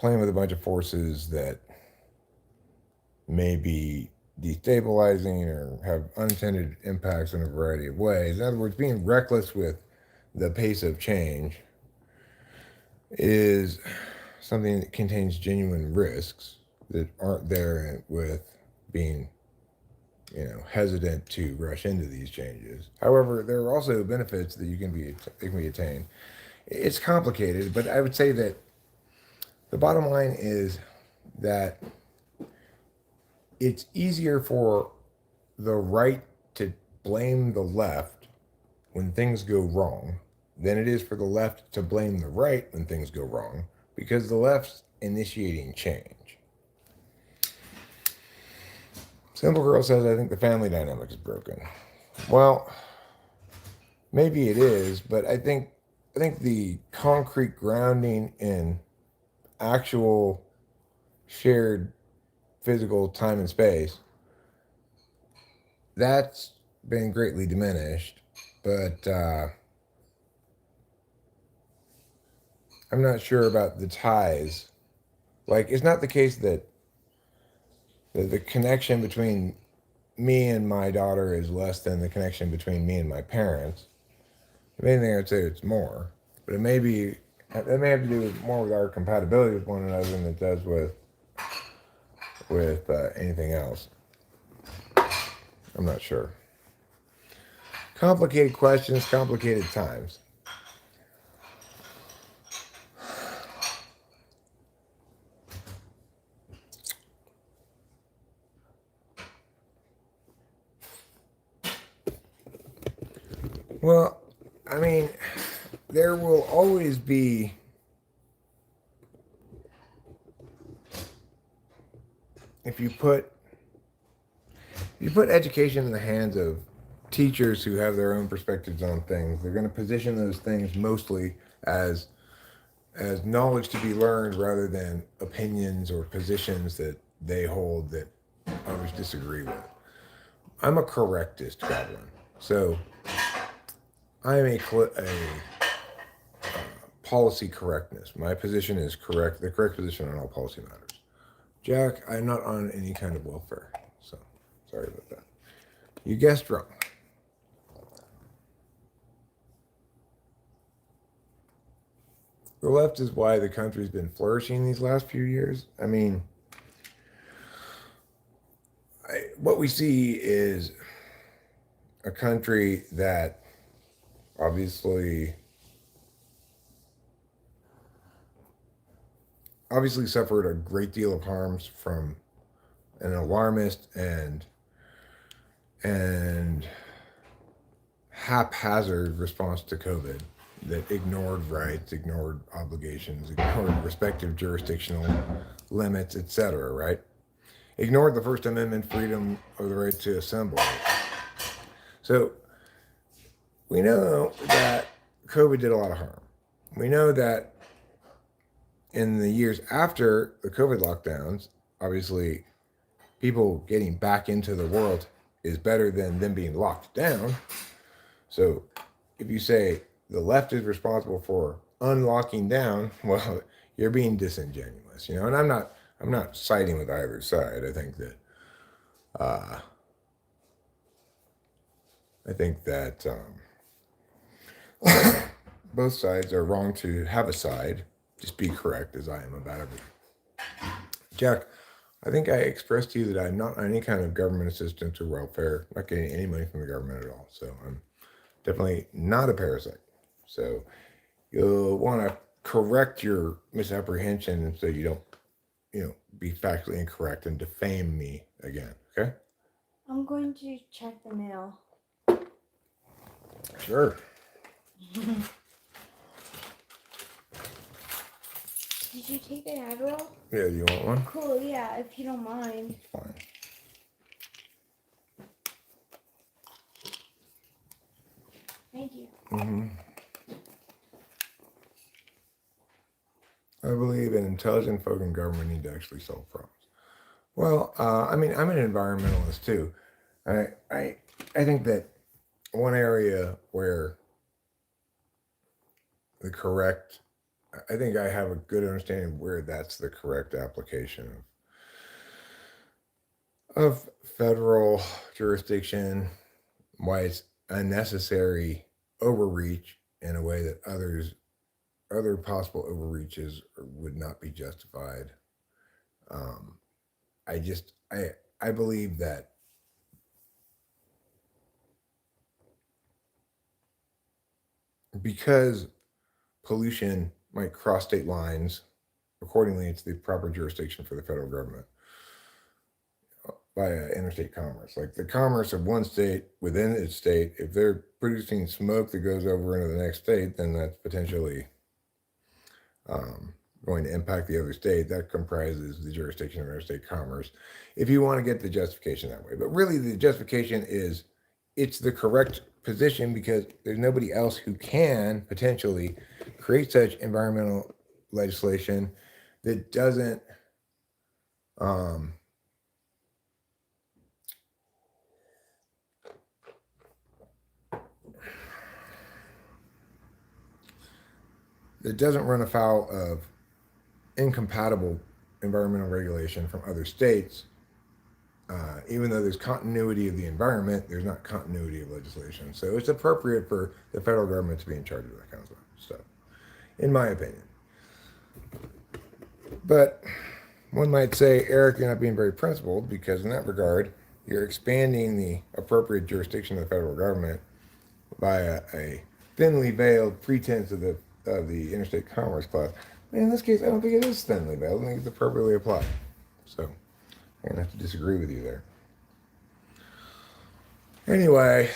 playing with a bunch of forces that may be destabilizing or have unintended impacts in a variety of ways. In other words, being reckless with the pace of change is something that contains genuine risks that aren't there with being, hesitant to rush into these changes. However, there are also benefits that can be attained. It's complicated, but I would say that the bottom line is that it's easier for the right to blame the left when things go wrong than it is for the left to blame the right when things go wrong, because the left's initiating change. Simple Girl says, I think the family dynamic is broken. Well, maybe it is, but I think the concrete grounding in actual shared physical time and space, that's been greatly diminished. But I'm not sure about the ties. Like, it's not the case that the connection between me and my daughter is less than the connection between me and my parents. If anything, I'd say it's more. But it may have to do more with our compatibility with one another than it does with anything else. I'm not sure. Complicated questions, complicated times. Well, I mean, there will always be if you put education in the hands of teachers who have their own perspectives on things, they're going to position those things mostly as knowledge to be learned rather than opinions or positions that they hold that others disagree with. I'm a correctist goblin, so I am a policy correctness. My position is correct, the correct position on all policy matters. Jack, I'm not on any kind of welfare, so sorry about that. You guessed wrong. The left is why the country's been flourishing these last few years. I mean, what we see is a country that obviously suffered a great deal of harms from an alarmist and haphazard response to COVID that ignored rights, ignored obligations, ignored respective jurisdictional limits, etc., right? Ignored the First Amendment freedom of the right to assemble. So we know that COVID did a lot of harm. We know that in the years after the COVID lockdowns, obviously people getting back into the world is better than them being locked down. So if you say the left is responsible for unlocking down, well, you're being disingenuous, you know. And I'm not siding with either side. I think that both sides are wrong to have a side. Just be correct, as I am about everything. Jack, I think I expressed to you that I'm not on any kind of government assistance or welfare, not getting any money from the government at all. So I'm definitely not a parasite. So you'll want to correct your misapprehension so you don't, be factually incorrect and defame me again. Okay? I'm going to check the mail. Sure. Did you take an Adderall? Yeah, you want one? Cool, yeah, if you don't mind. Fine. Thank you. Mm-hmm. I believe in intelligent folk in government need to actually solve problems. Well, I'm an environmentalist too. I think that one area where I think I have a good understanding of where that's the correct application of federal jurisdiction, why it's unnecessary overreach in a way that other possible overreaches would not be justified. I believe that because pollution might cross state lines, accordingly, it's the proper jurisdiction for the federal government via interstate commerce. Like the commerce of one state within its state, if they're producing smoke that goes over into the next state, then that's potentially going to impact the other state. That comprises the jurisdiction of interstate commerce, if you want to get the justification that way. But really, the justification is it's the correct position because there's nobody else who can potentially create such environmental legislation that doesn't run afoul of incompatible environmental regulation from other states. Even though there's continuity of the environment, there's not continuity of legislation. So it's appropriate for the federal government to be in charge of that kind of stuff, in my opinion. But one might say, Eric, you're not being very principled, because in that regard, you're expanding the appropriate jurisdiction of the federal government by a thinly veiled pretense of the interstate commerce clause. And in this case, I don't think it is thinly veiled. I think it's appropriately applied. So I'm going to have to disagree with you there. Anyway.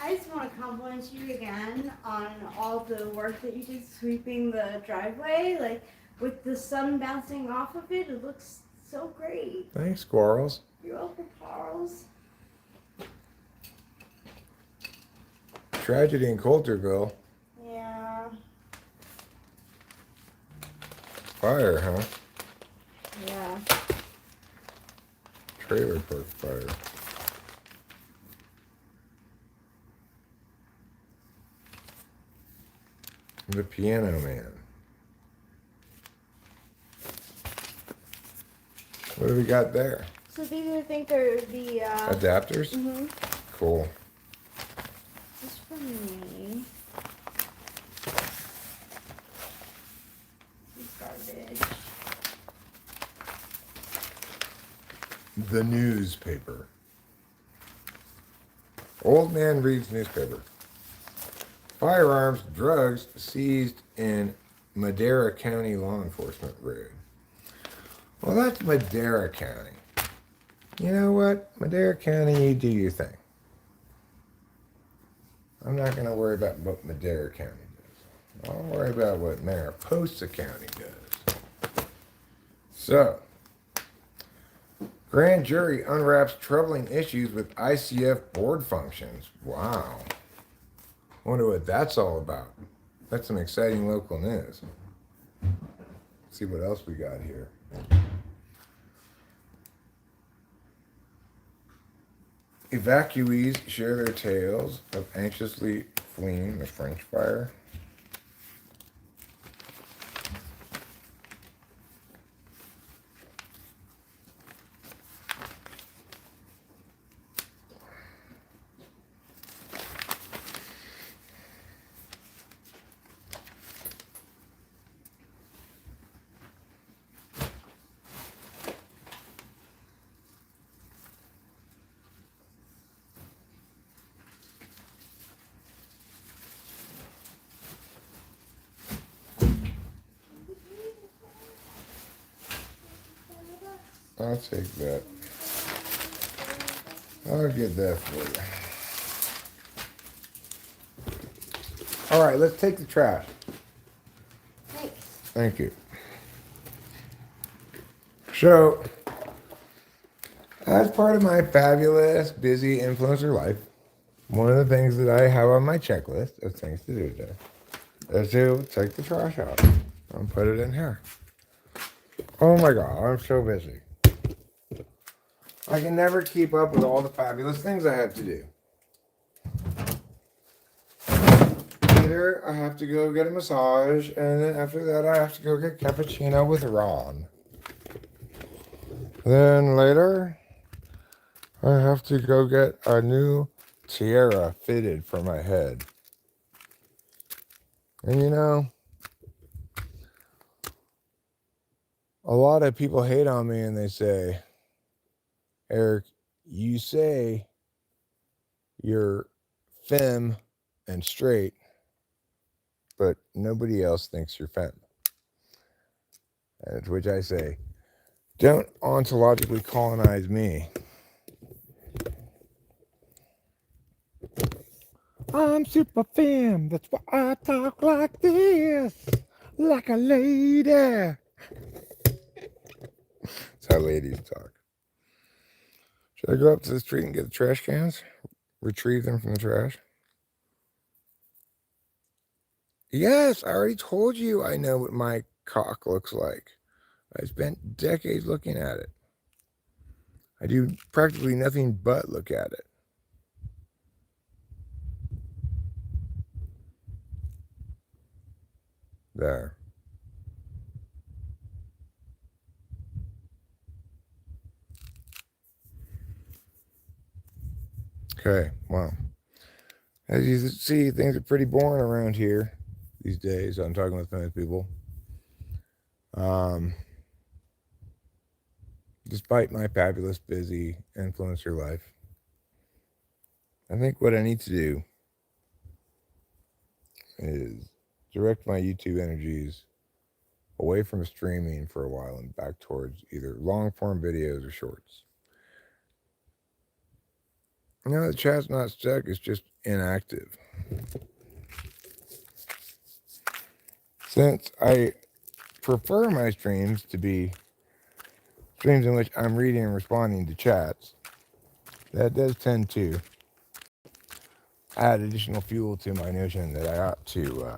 I just want to compliment you again on all the work that you did sweeping the driveway. Like, with the sun bouncing off of it, it looks So great. Thanks, squirrels. You're welcome, Charles. Tragedy in Coulterville. Yeah. Fire, huh? Yeah. Trailer park fire. The Piano Man. What do we got there? So these I think are the Adapters? mm-hmm. Cool. This is for me. This is garbage. The newspaper. Old man reads newspaper. Firearms, drugs seized in Madera County law enforcement raid. Well, that's Madera County. You know what? Madera County, you do your thing. I'm not going to worry about what Madera County does. I'll worry about what Mariposa County does. So, grand jury unwraps troubling issues with ICF board functions. Wow. Wonder what that's all about. That's some exciting local news. Let's see what else we got here. Evacuees share their tales of anxiously fleeing the French fire. I'll take that. I'll get that for you. All right, let's take the trash. Thanks. Thank you. So, as part of my fabulous, busy influencer life, one of the things that I have on my checklist of things to do today is to take the trash out and put it in here. Oh my God, I'm so busy. I can never keep up with all the fabulous things I have to do. Later, I have to go get a massage, and then after that, I have to go get cappuccino with Ron. Then later, I have to go get a new tiara fitted for my head. And you know, a lot of people hate on me and they say, Eric, you say you're femme and straight, but nobody else thinks you're femme. And to which I say, don't ontologically colonize me. I'm super femme, that's why I talk like this, like a lady. That's how ladies talk. Should I go up to the street and get the trash cans? Retrieve them from the trash? Yes, I already told you I know what my cock looks like. I spent decades looking at it. I do practically nothing but look at it. There. Okay, well, as you see, things are pretty boring around here these days. I'm talking with famous people. Despite my fabulous, busy influencer life, I think what I need to do is direct my YouTube energies away from streaming for a while and back towards either long form videos or shorts. The chat's not stuck, it's just inactive. Since I prefer my streams to be streams in which I'm reading and responding to chats, that does tend to add additional fuel to my notion that I ought to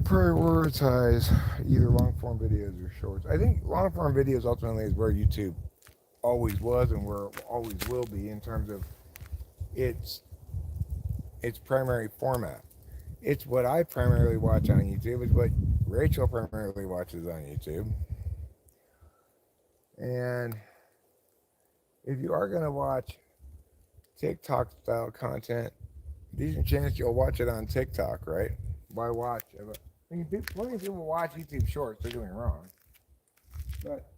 prioritize either long form videos or shorts. I think long form videos ultimately is where YouTube always was and where it always will be in terms of its primary format. It's what I primarily watch on YouTube. It's what Rachel primarily watches on YouTube. And if you are going to watch TikTok style content, decent chance you'll watch it on TikTok, right? Why watch? I mean, plenty of people watch YouTube Shorts. They're doing it wrong. But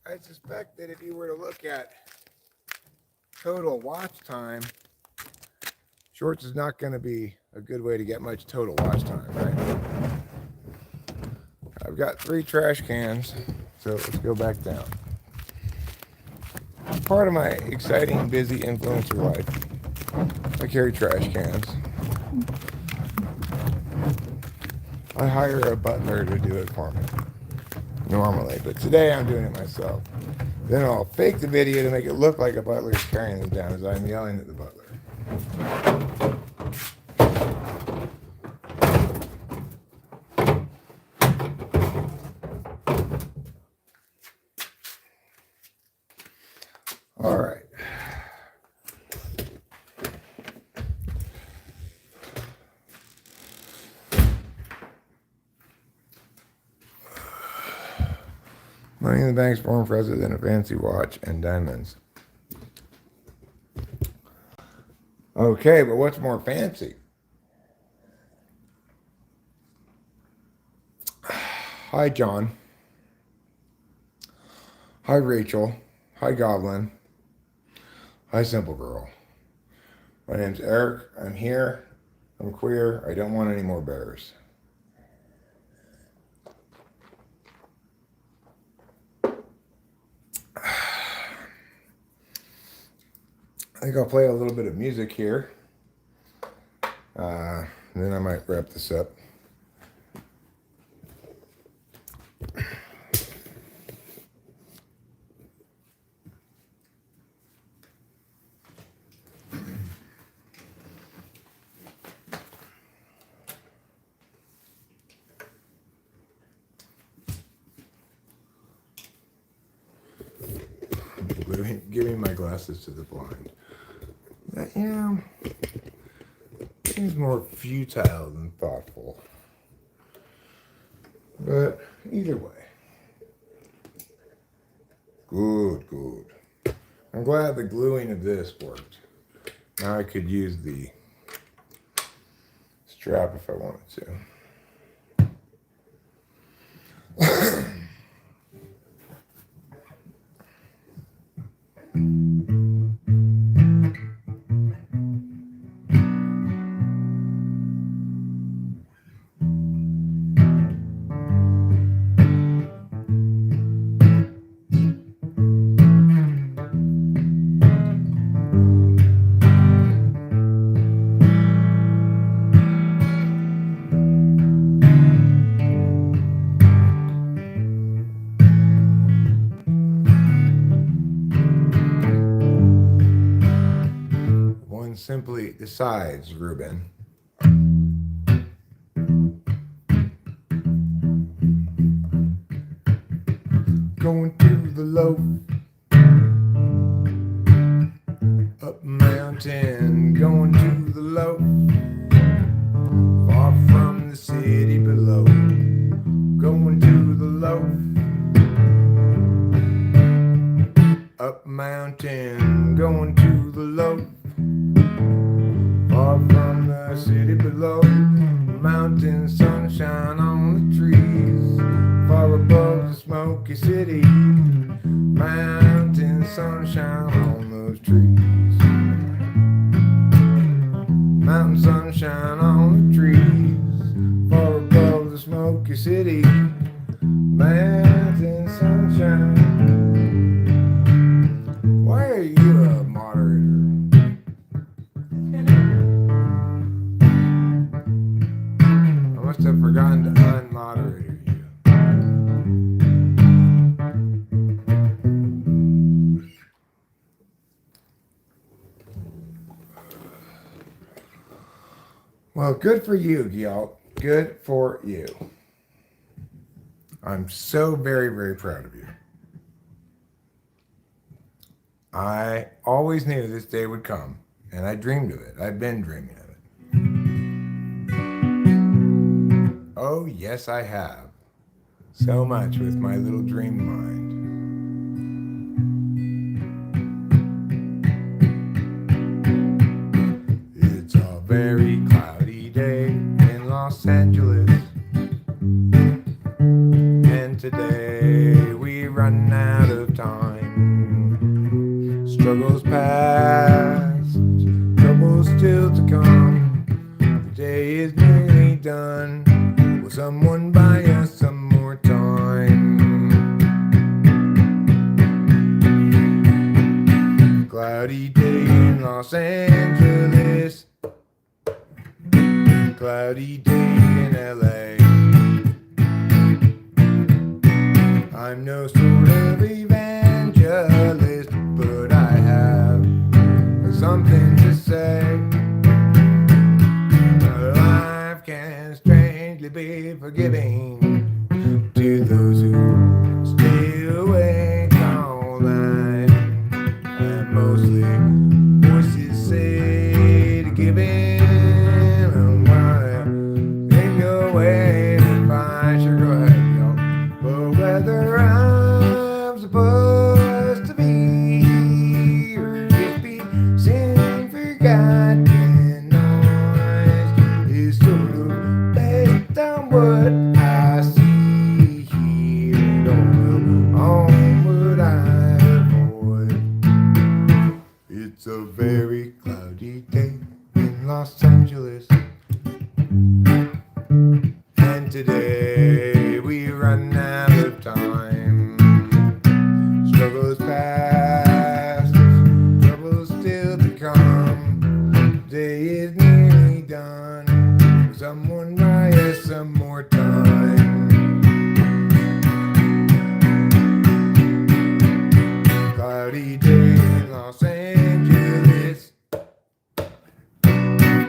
I suspect that if you were to look at total watch time, Shorts is not going to be a good way to get much total watch time, right? I've got 3 trash cans, so let's go back down. Part of my exciting, busy influencer life, I carry trash cans. I hire a butler to do it for me, normally, but today I'm doing it myself. Then I'll fake the video to make it look like a butler is carrying them down as I'm yelling at the butler. All right. Money in the bank's more impressive than a fancy watch and diamonds. Okay, but what's more fancy? Hi, John. Hi, Rachel. Hi, Goblin. Hi, Simple Girl. My name's Eric. I'm here. I'm queer. I don't want any more bears. I think I'll play a little bit of music here. Then I might wrap this up. Giving my glasses to the blind. That, seems more futile than thoughtful. But either way. Good. I'm glad the gluing of this worked. Now I could use the strap if I wanted to. Simply decides, Ruben. Going to the low, up mountain, going to the low, far from the city below, going to the low, up mountain, going to the low. Far from the city below, mountain sunshine on the trees. Far above the smoky city, mountain sunshine on those trees. Mountain sunshine on the trees. Far above the smoky city, mountain sunshine. Why are you a moderator? must have forgotten to unmoderate you. Well, good for you, Gyalt. Good for you. I'm so very, very proud of you. I always knew this day would come, and I dreamed of it. I've been dreaming of it. Oh, yes, I have. So much with my little dream mind. It's a very cloudy day in Los Angeles. And today we run out of time. Struggles past, troubles still to come. The day is nearly done. Will someone buy us some more time? Cloudy day in Los Angeles. Cloudy day in LA. I'm no sort of evangelist, but I have something to say. Life can strangely be forgiving to those who stay awake all night. And mostly voices say to give in, and while they go away to find sure go ahead, y'all. But whether I'm supposed to be here or just be singing forgotten noise is sort of based on what I see here and on what I avoid. It's a very cloudy day in Los Angeles, and today we run out of time. Struggles past, troubles still to come. Day is nearly done. Will someone buy us some more time? Cloudy day in Los Angeles.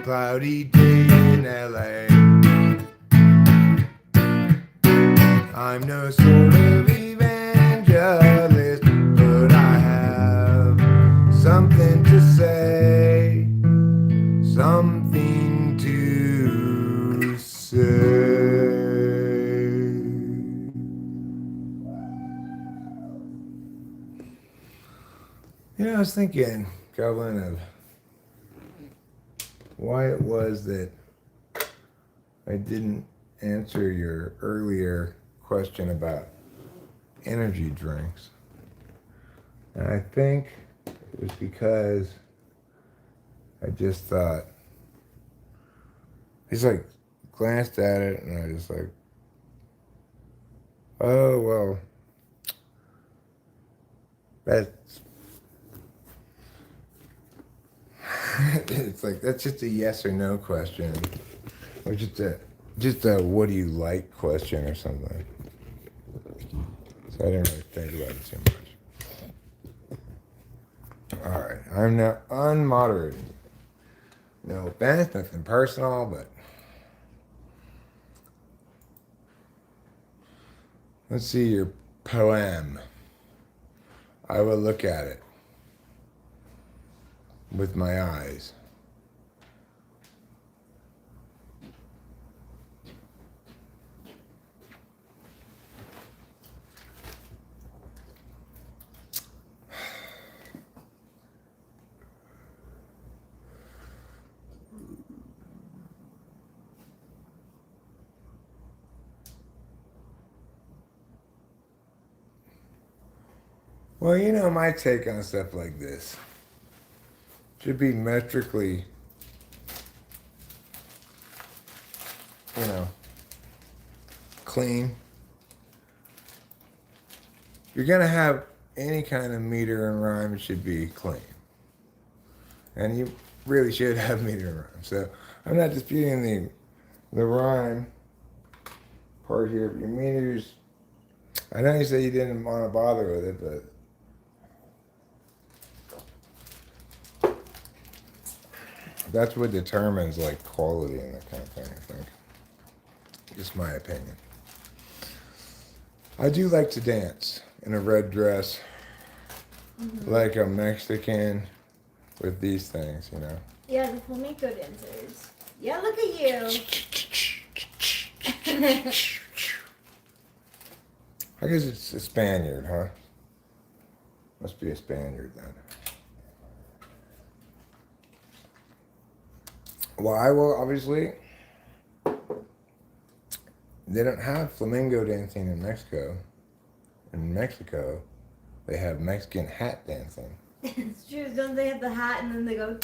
Cloudy day in LA. I'm no sort of evangelist, but I have something to say. Something to say. You know, I was thinking, Goblin, of why it was that I didn't answer your earlier question about energy drinks. And I think it was because I just thought, I just like glanced at it and I just like, oh, well, that's, it's like, that's just a yes or no question. Or just a what do you like question or something. So I didn't really think about it too much. Alright, I'm now unmoderated. No offense, nothing personal, but let's see your poem. I will look at it with my eyes. Well, you know, my take on stuff like this should be metrically, clean. If you're going to have any kind of meter and rhyme, it should be clean. And you really should have meter and rhyme. So I'm not disputing the rhyme part here of your meters. I know you said you didn't want to bother with it, but that's what determines like quality and that kind of thing, I think. Just my opinion. I do like to dance in a red dress, like a Mexican with these things, you know. Yeah, the flamenco dancers. Yeah, look at you. I guess it's a Spaniard, huh? Must be a Spaniard then. Why? Well, obviously, they don't have flamenco dancing in Mexico. In Mexico, they have Mexican hat dancing. It's true. Don't they have the hat and then they go?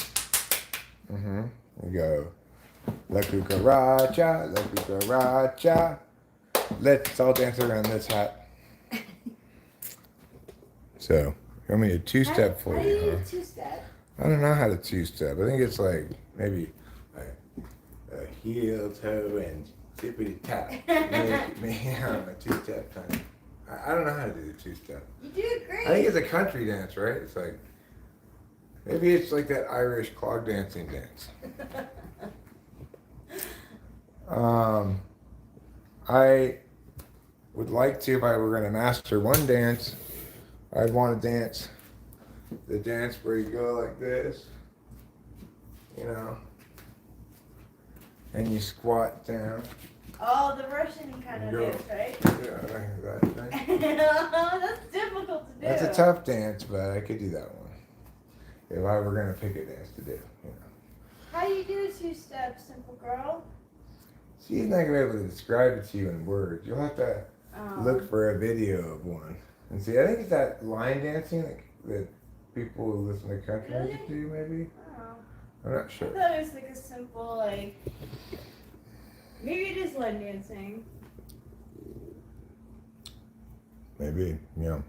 You go, la cucaracha, la cucaracha. Let's all dance around this hat. So, I mean, a two-step for How do you you, do huh? a two-step? I don't know how to two-step. I think it's like maybe a heel, toe, and tippity tap. Maybe a two-step kind of. I don't know how to do the two-step. You do it great. I think it's a country dance, right? It's like maybe it's like that Irish clog dancing dance. I would like to, if I were going to master one dance, I'd want to dance the dance where you go like this, you know, and you squat down. Oh, the Russian kind of Go. dance, right? Yeah, I think that thing. That's difficult to do. That's a tough dance, but I could do that one if I were going to pick a dance to do, you know. How do you do a two-step, simple girl? She's not going to be able to describe it to you in words. You'll have to look for a video of one. And see, I think it's that line dancing that people who listen to country music do, maybe? Oh. I'm not sure. I thought it was like a simple, like, maybe it is line dancing. Maybe, yeah.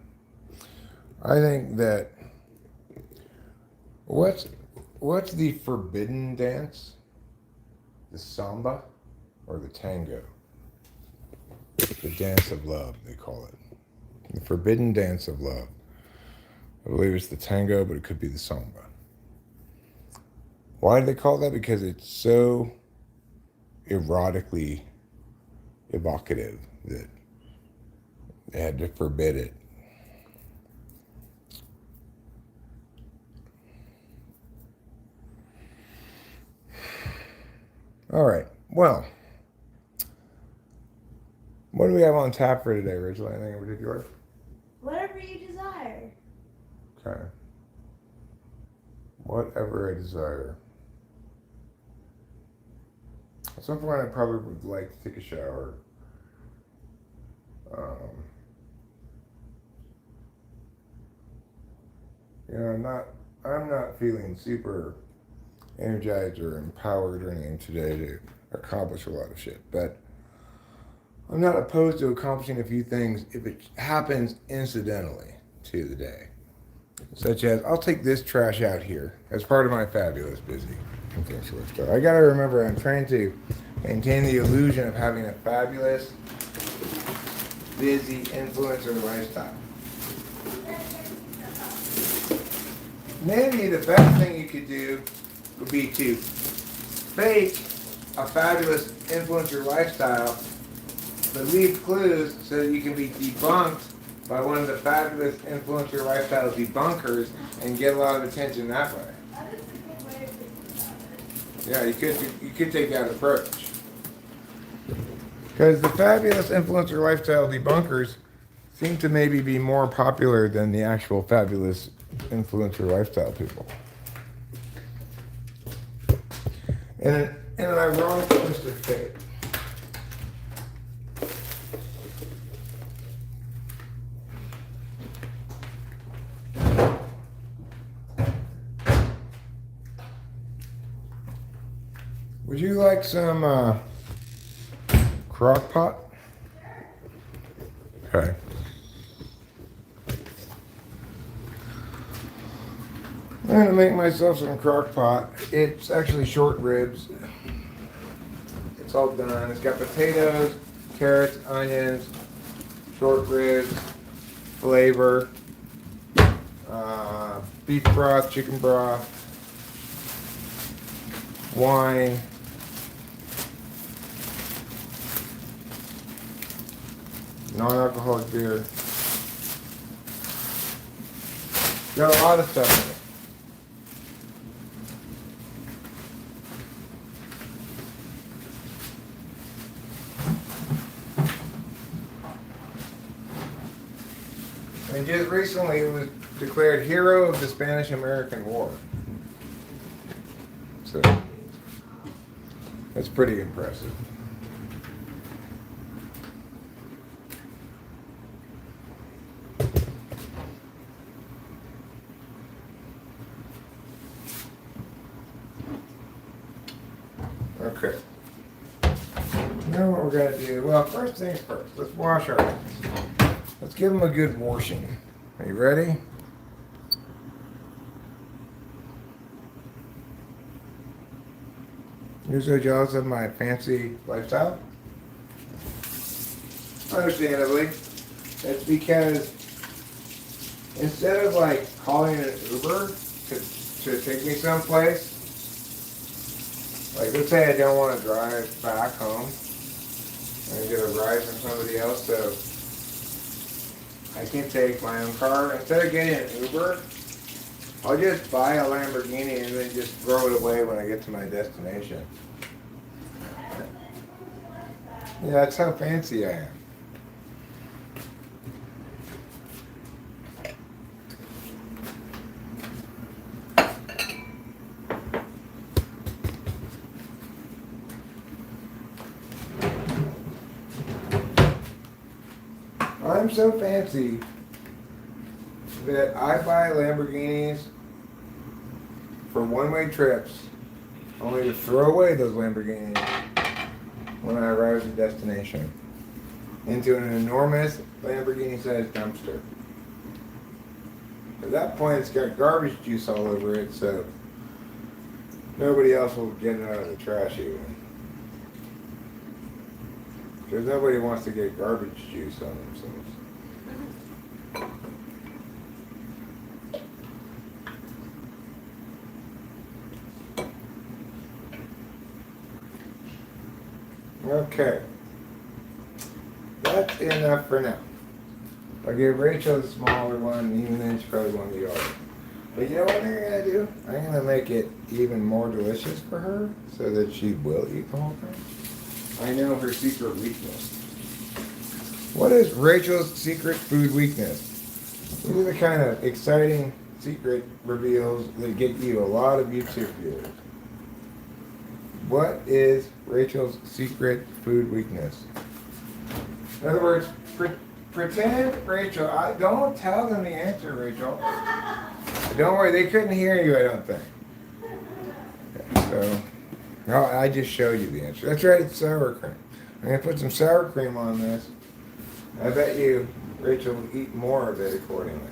I think that what's the forbidden dance? The samba or the tango? The dance of love, they call it. The forbidden dance of love. I believe it's the tango, but it could be the samba. Why do they call it that? Because it's so erotically evocative that they had to forbid it. All right. Well, what do we have on tap for today, Rachel? Anything in particular? Whatever you desire. Okay. Whatever I desire. At some point, I probably would like to take a shower. You know, I'm not feeling super energized or empowered or anything today to accomplish a lot of shit, but I'm not opposed to accomplishing a few things if it happens incidentally to the day. Such as, I'll take this trash out here as part of my fabulous, busy, conventional lifestyle. I gotta remember, I'm trying to maintain the illusion of having a fabulous, busy influencer lifestyle. Maybe the best thing you could do would be to fake a fabulous influencer lifestyle, but leave clues so that you can be debunked by one of the fabulous influencer lifestyle debunkers and get a lot of attention that way. That is a good way of thinking about it. Yeah, you could take that approach. Because the fabulous influencer lifestyle debunkers seem to maybe be more popular than the actual fabulous influencer lifestyle people. In an ironic twist of fate. Would you like some crock pot? Okay. I'm gonna make myself some crock pot. It's actually short ribs. It's all done. It's got potatoes, carrots, onions, short ribs, flavor, beef broth, chicken broth, wine, non-alcoholic beer. Got a lot of stuff in it. And just recently it was declared hero of the Spanish-American War. So that's pretty impressive. Okay. Now what we're gonna do? Well, first things first. Let's wash our hands. Let's give them a good washing. Are you ready? You're so jealous of my fancy lifestyle? Understandably. It's because instead of like calling an Uber to take me someplace, like let's say I don't want to drive back home and get a ride from somebody else, so I can take my own car. Instead of getting an Uber, I'll just buy a Lamborghini and then just throw it away when I get to my destination. Yeah, that's how fancy I am. I'm so fancy that I buy Lamborghinis for one-way trips, only to throw away those Lamborghinis when I arrive at the destination into an enormous Lamborghini-sized dumpster. At that point, it's got garbage juice all over it, so nobody else will get it out of the trash even. Because nobody wants to get garbage juice on themselves. Okay. That's enough for now. I'll give Rachel the smaller one, even then she probably won't eat all of it. But you know what I'm gonna do? I'm gonna make it even more delicious for her so that she will eat the whole thing. I know her secret weakness. What is Rachel's secret food weakness? These are the kind of exciting secret reveals that get you a lot of YouTube viewers. What is Rachel's secret food weakness? In other words, pretend, Rachel, don't tell them the answer, Rachel. Don't worry, they couldn't hear you, I don't think. Okay, so, no, I just showed you the answer. That's right, it's sour cream. I'm going to put some sour cream on this. I bet you Rachel will eat more of it accordingly.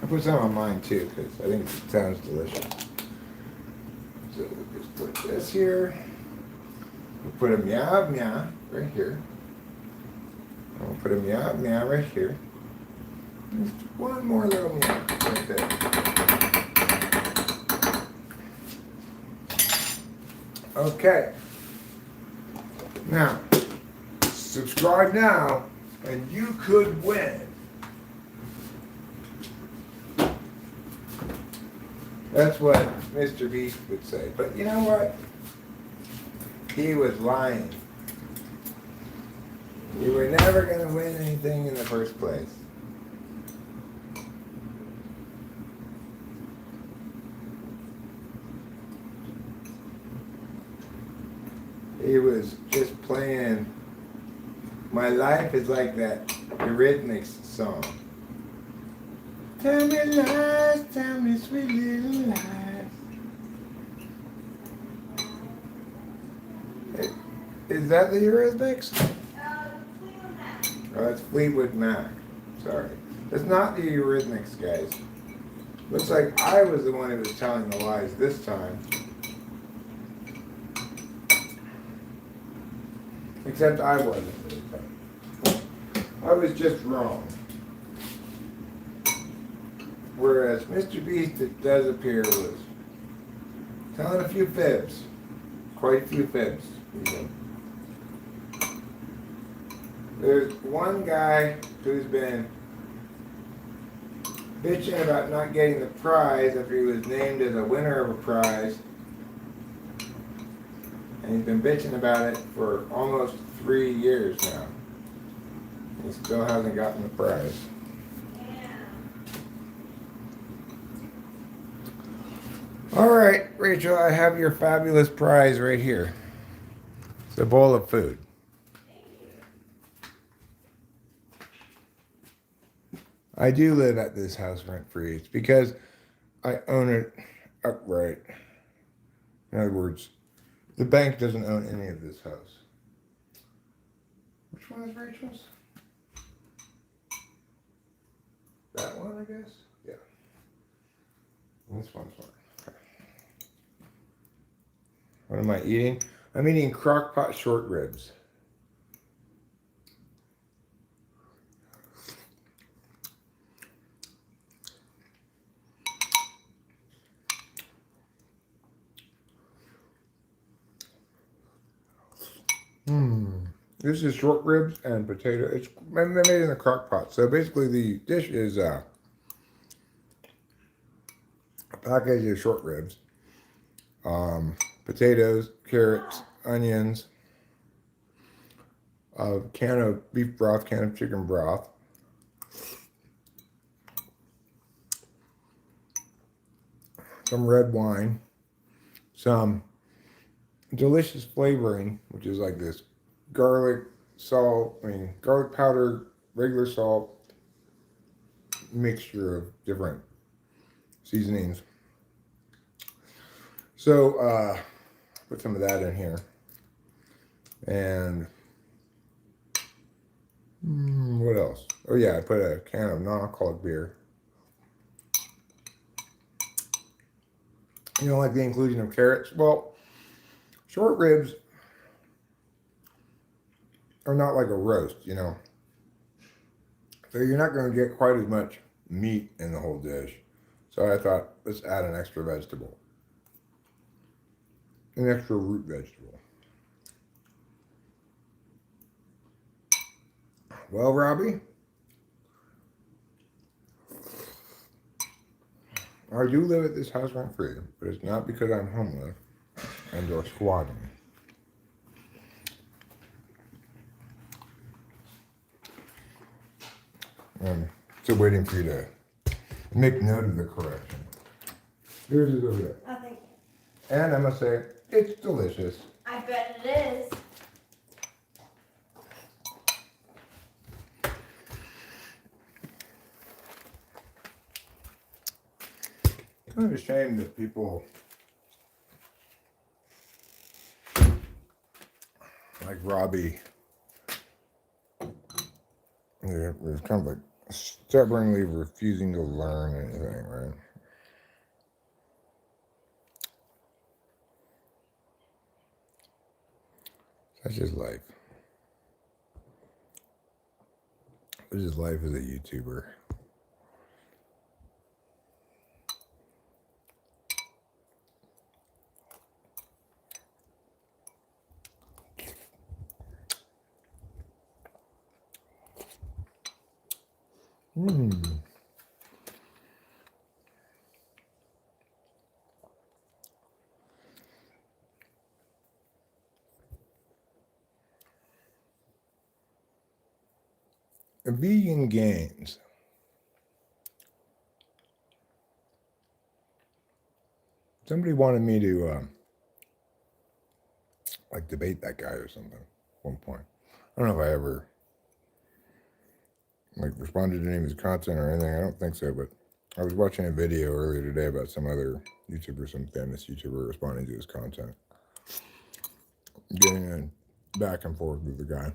I put some on mine too, because I think it sounds delicious. So we'll just put this here. We'll put a meow meow right here. And we'll put a meow meow right here. Just one more little meow right there. Okay. Now, subscribe now, and you could win. That's what Mr. Beast would say. But you know what? He was lying. You were never going to win anything in the first place. He was just playing. My life is like that Eurythmics song. Tell me lies, tell me sweet little lies. Is that the Eurythmics? Oh, it's Fleetwood Mac. Sorry. It's not the Eurythmics, guys. Looks like I was the one who was telling the lies this time. Except I wasn't. I was just wrong. Whereas Mr. Beast, it does appear, was telling a few fibs. Quite a few fibs. Even. There's one guy who's been bitching about not getting the prize after he was named as a winner of a prize. And he's been bitching about it for almost 3 years now. He still hasn't gotten the prize. All right, Rachel, I have your fabulous prize right here. It's a bowl of food. I do live at this house rent free. It's because I own it upright. In other words, the bank doesn't own any of this house. Which one is Rachel's? That one, I guess? Yeah. And this one's mine. Okay. What am I eating? I'm eating crock pot short ribs. This is short ribs and potato. It's made in a crock pot. So basically the dish is a package of short ribs, potatoes, carrots, onions, a can of beef broth, can of chicken broth, some red wine, some delicious flavoring, which is like this garlic garlic powder, regular salt, mixture of different seasonings. So, put some of that in here. And what else? Oh yeah, I put a can of non-alcoholic beer. You don't like the inclusion of carrots? Well, short ribs are not like a roast, you know. So you're not going to get quite as much meat in the whole dish. So I thought, let's add an extra vegetable. An extra root vegetable. Well, Robbie, I do live at this house rent free, but it's not because I'm homeless and or squatting. Still waiting for you to make note of the correction. Here's it over there. Oh, thank you. And I must say, it's delicious. I bet it is. Kind of a shame that people like Robbie, they're kind of like stubbornly refusing to learn anything, right? That's just life. This is life as a YouTuber. Vegan gains. Somebody wanted me to like debate that guy or something at one point. I don't know if I ever like responded to any of his content or anything. I don't think so, but I was watching a video earlier today about some other YouTuber, some famous YouTuber responding to his content. Getting in back and forth with the guy.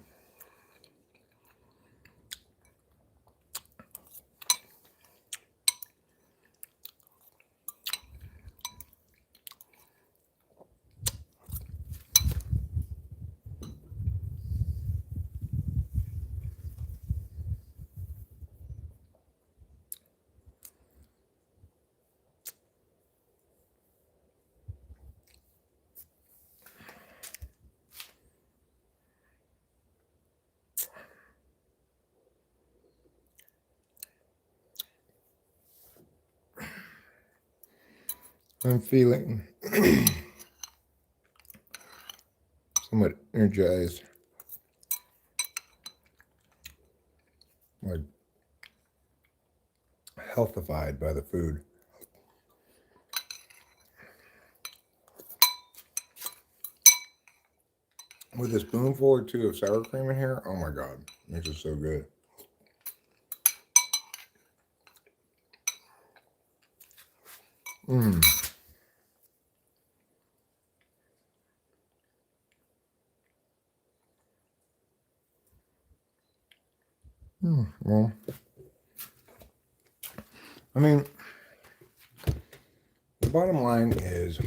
I'm feeling somewhat energized, like healthified by the food. With a spoonful or two of sour cream in here, oh my god, makes it so good. Mmm. Well, I mean, the bottom line is,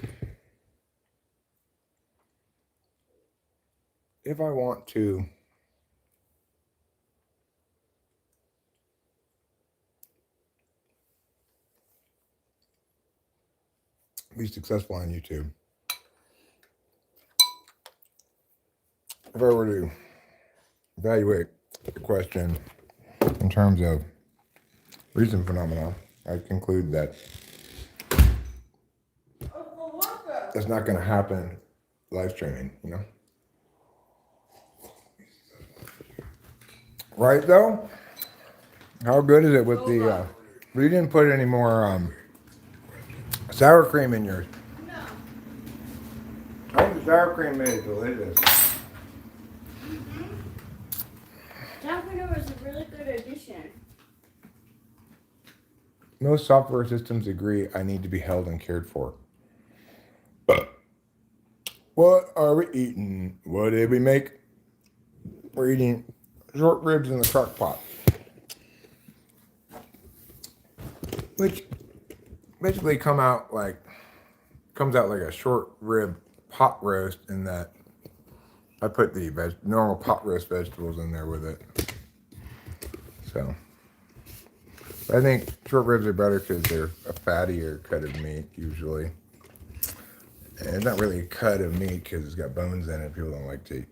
if I want to be successful on YouTube, if I were to evaluate the question in terms of reason phenomena, I conclude that it's not going to happen live streaming, you know? Right, though? How good is it with the, we didn't put any more sour cream in yours. No. I think the sour cream made it delicious. Jalapeno was a really good addition. Most software systems agree I need to be held and cared for. What are we eating? What did we make? We're eating short ribs in the crock pot, which basically comes out like a short rib pot roast, in that I put the normal pot roast vegetables in there with it. So I think short ribs are better because they're a fattier cut of meat usually. And it's not really a cut of meat because it's got bones in it. People don't like to eat.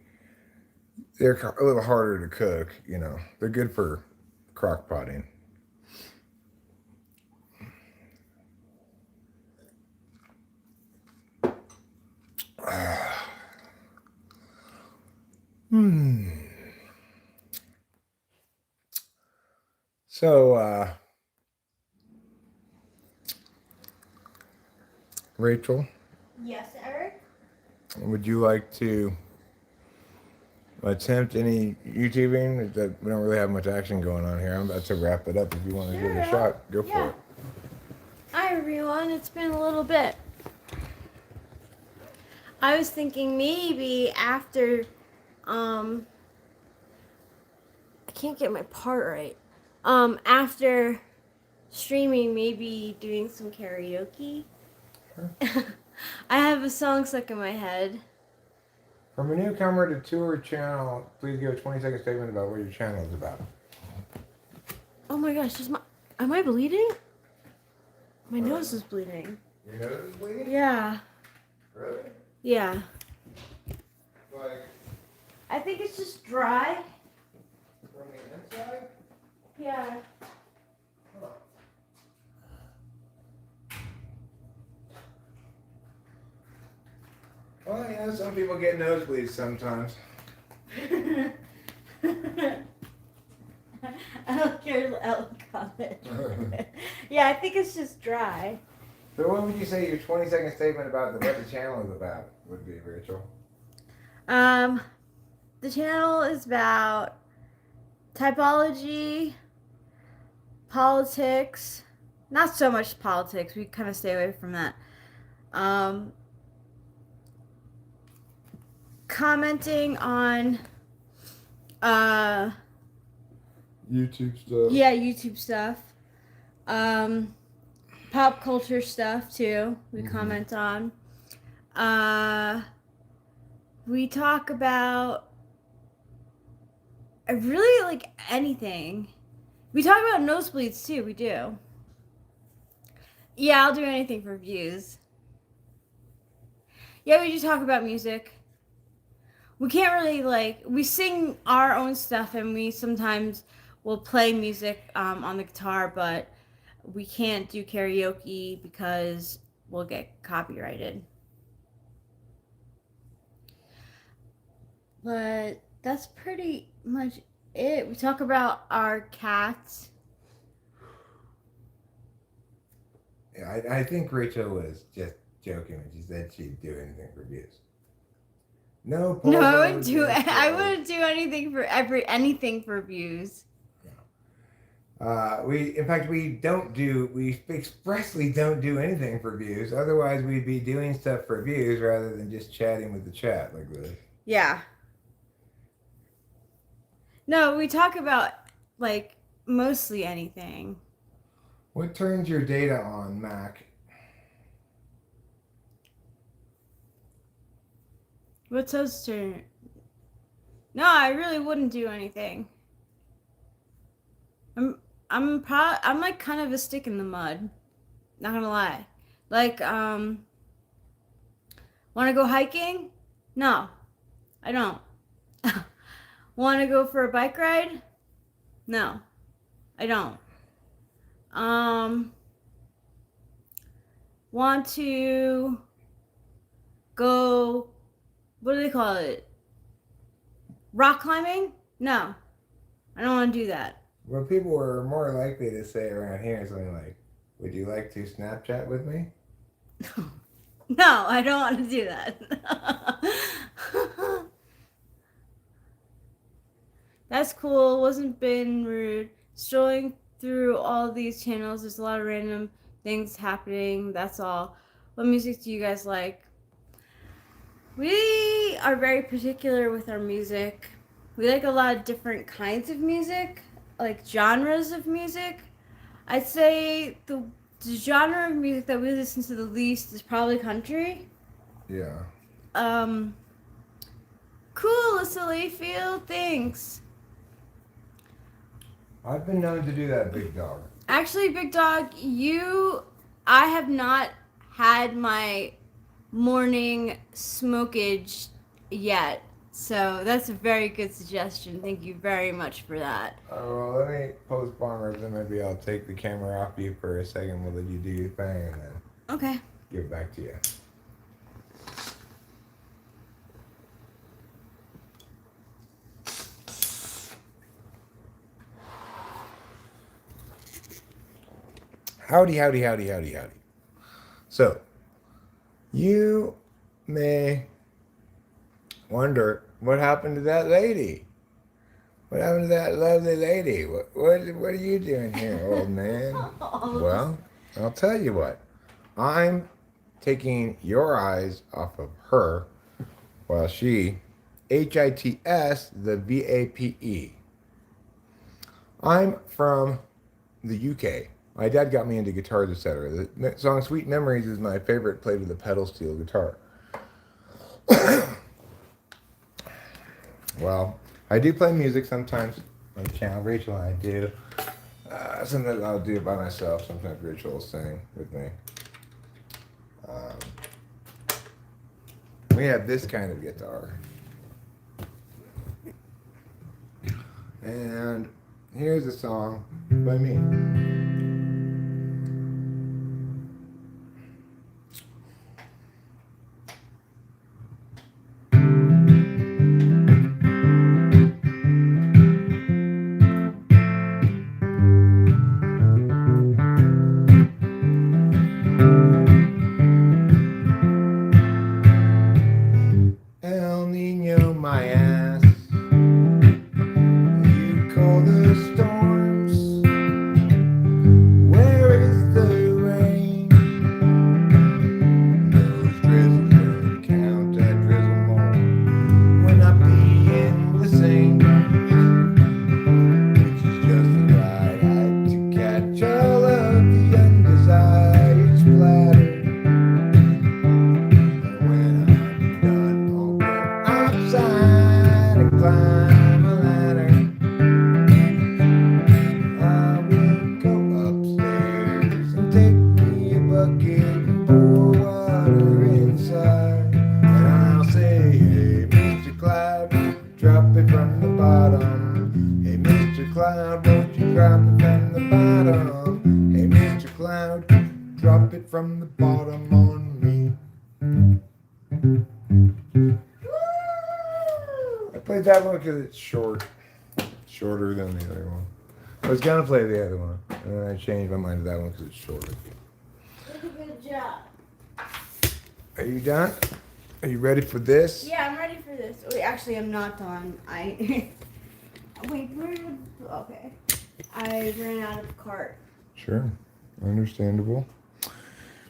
They're a little harder to cook, you know. They're good for crock potting. So, Rachel, Yes, Eric? would you like to attempt any YouTubing? We don't really have much action going on here. I'm about to wrap it up. If you want to give it a shot, go for it. Hi everyone, it's been a little bit. I was thinking maybe after, I can't get my part right. After streaming, maybe doing some karaoke. Sure. I have a song stuck in my head. From a newcomer to tour channel, please give a 20-second statement about what your channel is about. Oh my gosh, am I bleeding? My nose is bleeding. Your nose is bleeding? Yeah. Really? Yeah. Like I think it's just dry. from the inside? Yeah. Well, you know, some people get nosebleeds sometimes. I don't care about comment. Yeah, I think it's just dry. So what would you say your 20-second statement about what the channel is about would be, Rachel? The channel is about typology, politics, not so much politics, we kind of stay away from that. Commenting on YouTube stuff. yeah, YouTube stuff. Pop culture stuff too. We comment on. We talk about really like anything. We talk about nosebleeds too. We do. Yeah, I'll do anything for views. Yeah, we do talk about music. We can't really we sing our own stuff, and we sometimes will play music on the guitar, but we can't do karaoke because will get copyrighted. But that's pretty much it. We talk about our cats. Yeah, I think Rachel was just joking when she said she'd do anything for views. No, No, I Paul, wouldn't do. I wouldn't do anything for anything for views. In fact, we expressly don't do anything for views. Otherwise, we'd be doing stuff for views rather than just chatting with the chat like this. Yeah. No, we talk about like mostly anything. What turns your data on, Mac? What's those turn? No, I really wouldn't do anything. I'm like kind of a stick in the mud. Not gonna lie. Like, wanna go hiking? No, I don't. Wanna go for a bike ride? No, I don't. Want to go, what do they call it? Rock climbing? No, I don't want to do that. What people were more likely to say around here is something like, would you like to Snapchat with me? No, I don't want to do that. That's cool. Wasn't being rude. Strolling through all these channels, there's a lot of random things happening. That's all. What music do you guys like? We are very particular with our music. We like a lot of different kinds of music, like genres of music. I'd say the genre of music that we listen to the least is probably country. Yeah. Cool, silly field, thanks. I've been known to do that, Big Dog. Actually, Big Dog, I have not had my morning smokage yet. So that's a very good suggestion. Thank you very much for that. Oh, well, let me postpone or then maybe I'll take the camera off you for a second. We'll let you do your thing and then Okay. give it back to you. Howdy, howdy, howdy, howdy, howdy. So, you may wonder what happened to that lady. What happened to that lovely lady? What are you doing here, old man? Well, I'll tell you what. I'm taking your eyes off of her while she HITS the VAPE. I'm from the UK. My dad got me into guitars, etc. The song Sweet Memories is my favorite played with a pedal steel guitar. Well, I do play music sometimes on the channel. Rachel and I do. Sometimes I'll do it by myself. Sometimes Rachel will sing with me. We have this kind of guitar. And here's a song by me. El Nino, my ass. You call the storms. Where is the rain? Those drizzles don't count. I drizzle more when I be in the same. Which is just the right height to catch all of the undesired splatter. Outside and climb a ladder. I will go upstairs and take me a bucket and pour water inside. And I'll say, hey, Mr. Cloud, drop it from the bottom. Hey, Mr. Cloud, won't you drop it from the bottom? Hey, Mr. Cloud, drop it from the bottom on me. I played that one because it's short. Shorter than the other one. I was gonna play the other one, and then I changed my mind to that one because it's shorter. Did a good job. Are you done? Are you ready for this? Yeah, I'm ready for this. Wait, actually, I'm not done. Wait, where? Okay. I ran out of cart. Sure. Understandable.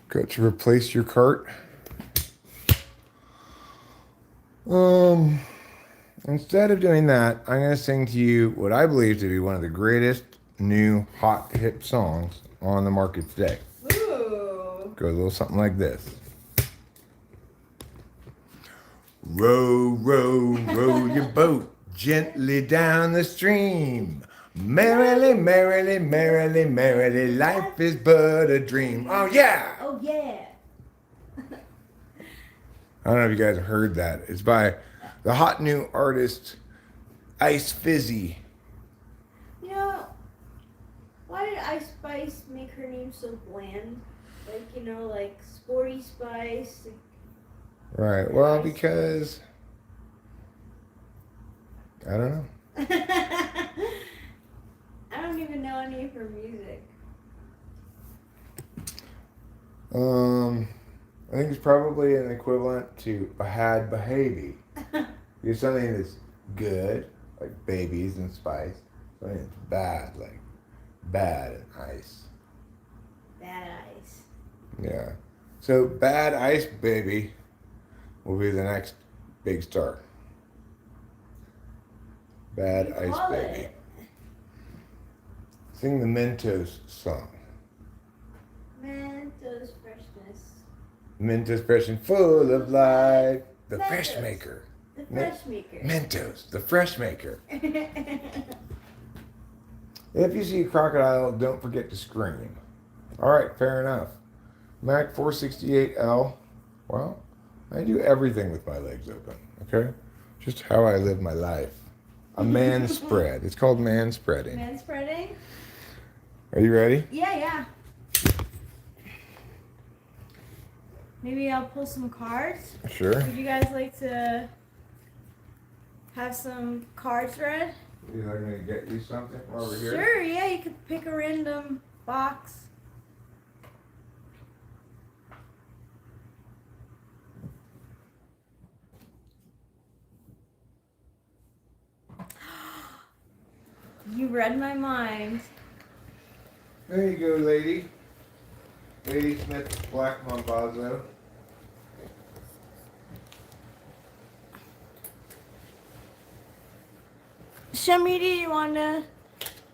Got to replace your cart. Instead of doing that, I'm going to sing to you what I believe to be one of the greatest new hot hip songs on the market today. Ooh. Goes a little something like this. Row, row, row your boat gently down the stream. Merrily, merrily, merrily, merrily, life is but a dream. Oh, yeah! Oh, yeah. I don't know if you guys have heard that. It's by the hot new artist Ice Fizzy. You know, why did Ice Spice make her name so bland? Like, you know, like Sporty Spice. Right. Well, because I don't know. I don't even know any of her music. I think it's probably an equivalent to bad behavior. It's something that's good, like babies and spice. Something that's bad, like bad and ice. Bad Ice. Yeah. So Bad Ice Baby will be the next big star. Bad Ice Call Baby. it. Sing the Mentos song. Mentos freshness. Mentos fresh and full of life. The Mentos. Fresh Maker. The fresh maker. Mentos, the Fresh Maker. If you see a crocodile, don't forget to scream. All right, fair enough. Mac 468L. Well, I do everything with my legs open, okay? Just how I live my life. A man spread. It's called man spreading. Man spreading? Are you ready? Yeah. Maybe I'll pull some cards. Sure. Would you guys like to have some cards read? You like me to get you something while we're here? Sure, yeah, you could pick a random box. You read my mind. There you go, lady. Lady Smith Black Mambazo. Shami, do you want to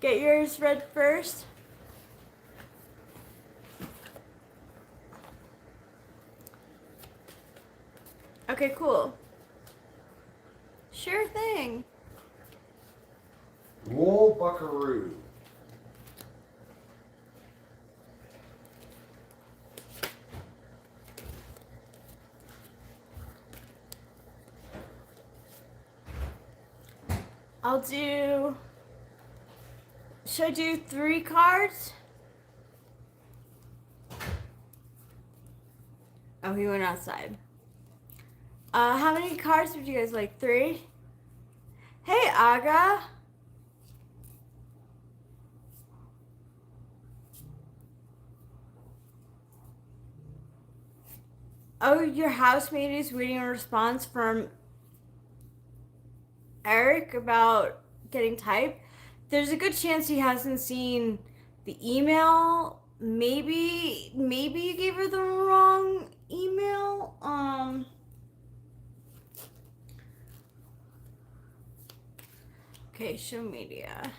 get yours read first? Okay, cool. Sure thing. Wool Buckaroo. I'll do. Should I do 3 cards? Oh, he went outside. How many cards would you guys like? 3? Hey, Aga. Oh, your housemate is waiting a response from Eric about getting type. There's a good chance he hasn't seen the email. Maybe you gave her the wrong email. Okay, show media.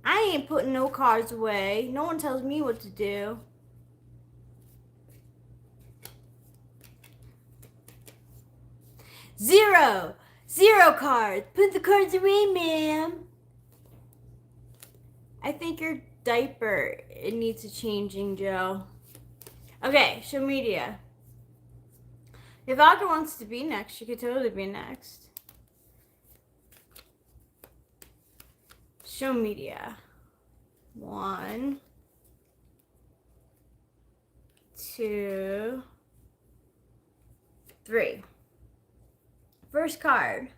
I ain't putting no cards away. No one tells me what to do. Zero cards. Put the cards away, ma'am. I think your diaper, it needs a changing, Joe. Okay, show media. If Aga wants to be next, she could totally be next. Show media. 1, 2, 3. First card.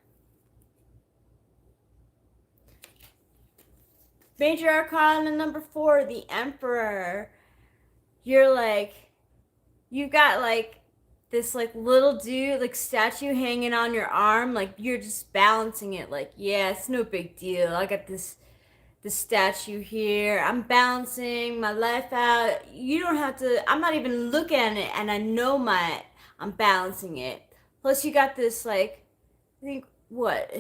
Major Arcana number 4, the Emperor. You're like, you got like this like little dude, like statue hanging on your arm, like you're just balancing it, like, yeah, it's no big deal. I got this statue here. I'm balancing my life out. You don't have to, I'm not even looking at it and I know I'm balancing it. Plus you got this like, I think what?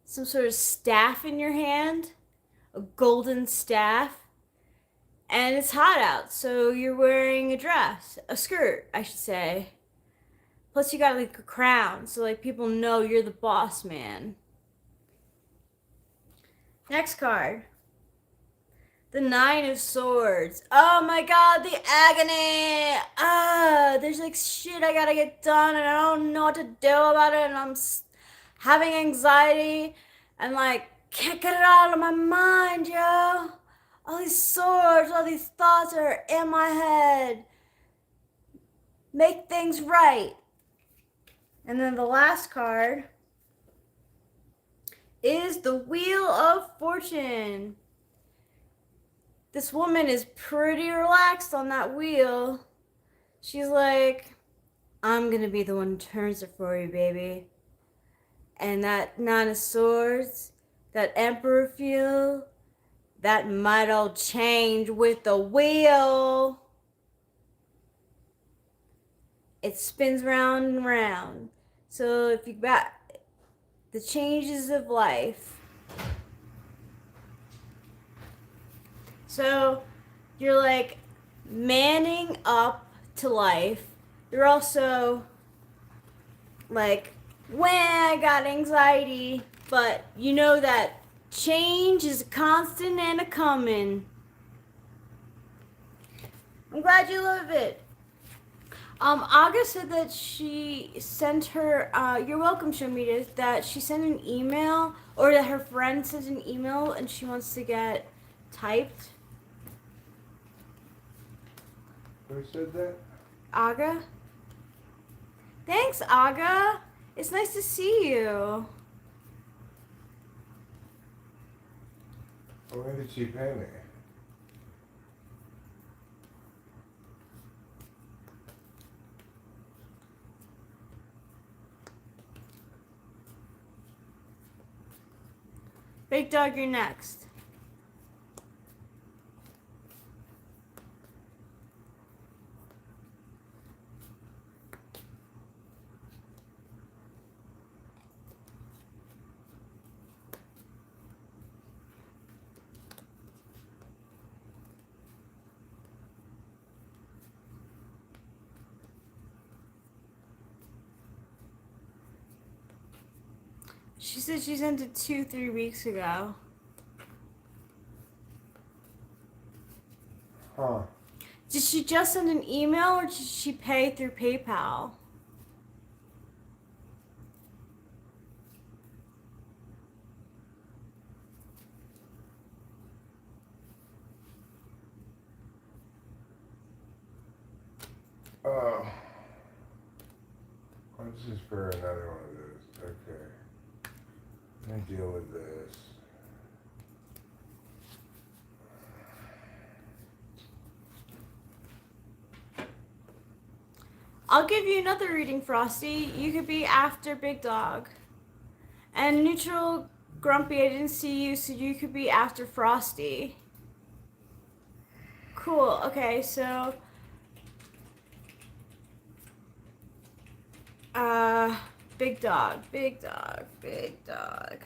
Some sort of staff in your hand, a golden staff. And it's hot out, so you're wearing a skirt, I should say. Plus you got like a crown, so like people know you're the boss man. Next card. The 9 of Swords. Oh my god, the agony! There's like shit I gotta get done and I don't know what to do about it and I'm having anxiety and like can't get it out of my mind, yo. All these swords, all these thoughts are in my head. Make things right. And then the last card is the Wheel of Fortune. This woman is pretty relaxed on that wheel. She's like, I'm gonna be the one who turns it for you, baby. And that 9 of Swords, that Emperor feel, that might all change with the wheel. It spins round and round. So if you got the changes of life. So you're like manning up to life. You're also like, when I got anxiety, but you know that change is a constant and a coming. I'm glad you love it. Aga said that she sent her, you're welcome, show me that she sent an email, or that her friend sent an email and she wants to get typed. Who said that? Aga? Thanks, Aga. It's nice to see you. When did she pay me? Big Dog, you're next. She said she sent it 2-3 weeks ago. Huh. Did she just send an email or did she pay through PayPal? Oh. This is for another one of those. Okay. Let me deal with this. I'll give you another reading, Frosty. You could be after Big Dog. And Neutral Grumpy, I didn't see you, so you could be after Frosty. Cool. Okay, so Big Dog, Big Dog, Big Dog.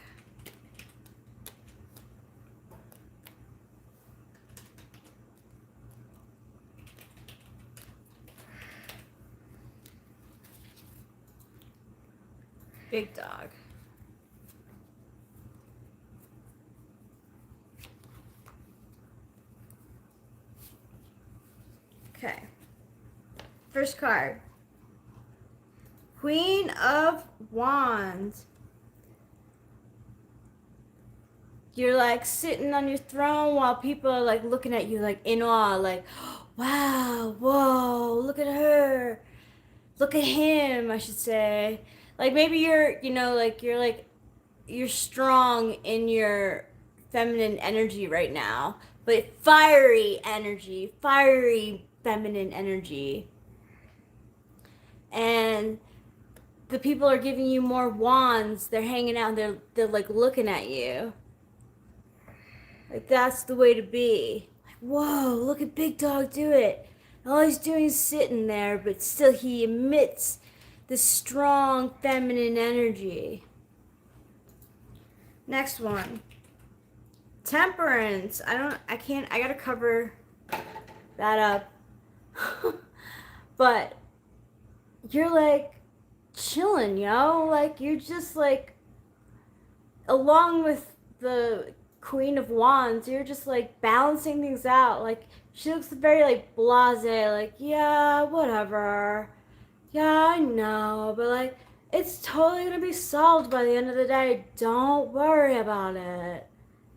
Big Dog. Okay. First card. Queen of Wands. You're like sitting on your throne while people are like looking at you like in awe, like, wow, whoa, look at her. Look at him, I should say. Like maybe you're, you're strong in your feminine energy right now, but fiery energy, fiery feminine energy. And the people are giving you more wands. They're hanging out. They're like looking at you. Like that's the way to be. Like, whoa, look at Big Dog do it. All he's doing is sitting there, but still he emits this strong feminine energy. Next one. Temperance. I gotta cover that up. But you're like chilling, yo. Like you're just like, along with the Queen of Wands, you're just like balancing things out. Like she looks very like blasé, like, yeah, whatever. Yeah, I know, but like it's totally gonna be solved by the end of the day. Don't worry about it.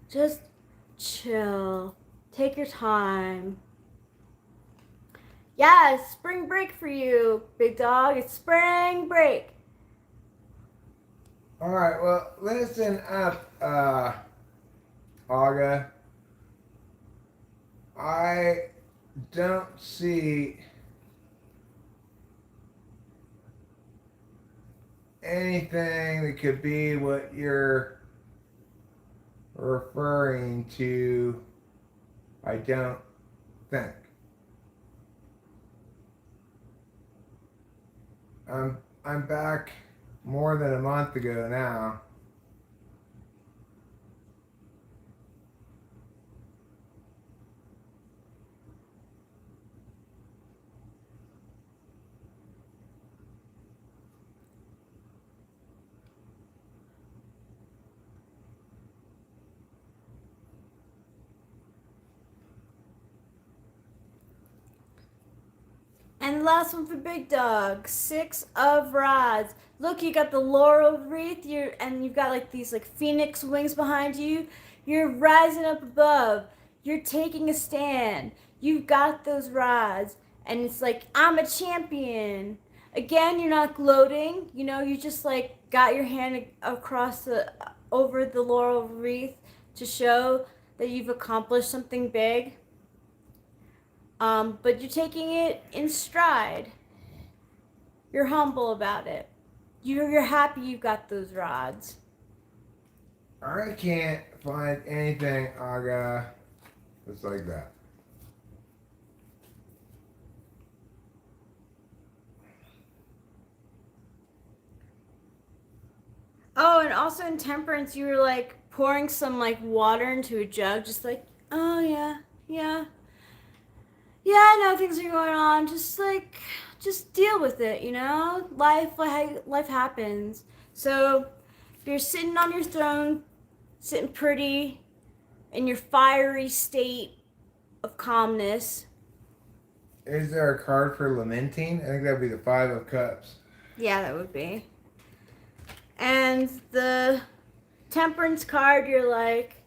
Just chill. Take your time. Yeah, it's spring break for you, Big Dog. It's spring break. All right, well, listen up, Aga. I don't see anything that could be what you're referring to. I don't think. I'm back more than a month ago now. And the last one for Big Dog, 6 of Rods. Look, you got the laurel wreath, and you've got like these like phoenix wings behind you. You're rising up above. You're taking a stand. You've got those rods, and it's like I'm a champion. Again, you're not gloating. You just like got your hand across over the laurel wreath to show that you've accomplished something big. But you're taking it in stride. You're humble about it. You're happy you got those rods. I can't find anything, Aga, that's like that. Oh, and also in Temperance, you were like pouring some like water into a jug, just like, oh yeah, yeah. Yeah, I know things are going on. Just deal with it, Life happens. So, if you're sitting on your throne, sitting pretty in your fiery state of calmness. Is there a card for lamenting? I think that'd be the 5 of Cups. Yeah, that would be. And the Temperance card, you're like,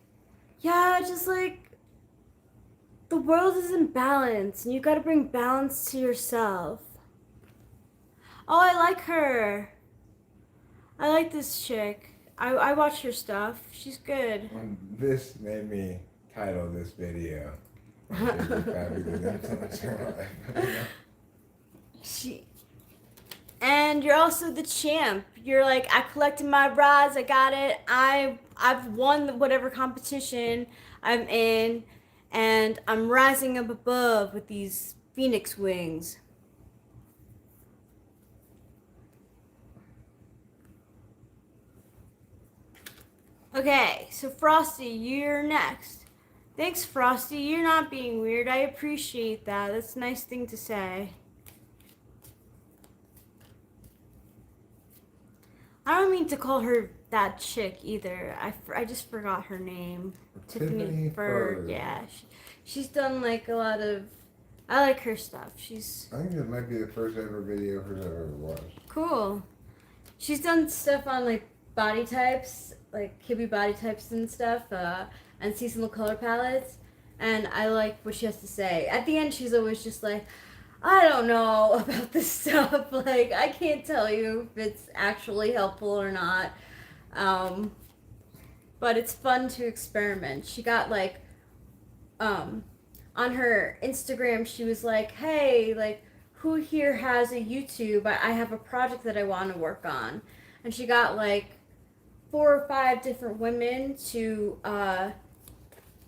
yeah, just like, the world is in balance, and you gotta bring balance to yourself. Oh, I like her. I like this chick. I watch her stuff. She's good. This made me title this video. My favorite fabulous influencer life. And you're also the champ. You're like, I collected my rods. I got it. I've won whatever competition I'm in, and I'm rising up above with these phoenix wings. Okay, so Frosty, you're next. Thanks, Frosty. You're not being weird. I appreciate that. That's a nice thing to say. I don't mean to call her that chick either. I just forgot her name. Tiffany Berg. Yeah, she's done like a lot of. I like her stuff. I think this might be the first ever video of hers I've ever watched. Cool. She's done stuff on like body types, like Kibby body types and stuff, and seasonal color palettes. And I like what she has to say. At the end, she's always just like, I don't know about this stuff. Like, I can't tell you if it's actually helpful or not. But it's fun to experiment. She got like, on her Instagram, she was like, hey, like, who here has a YouTube? I have a project that I want to work on. And she got like 4 or 5 different women to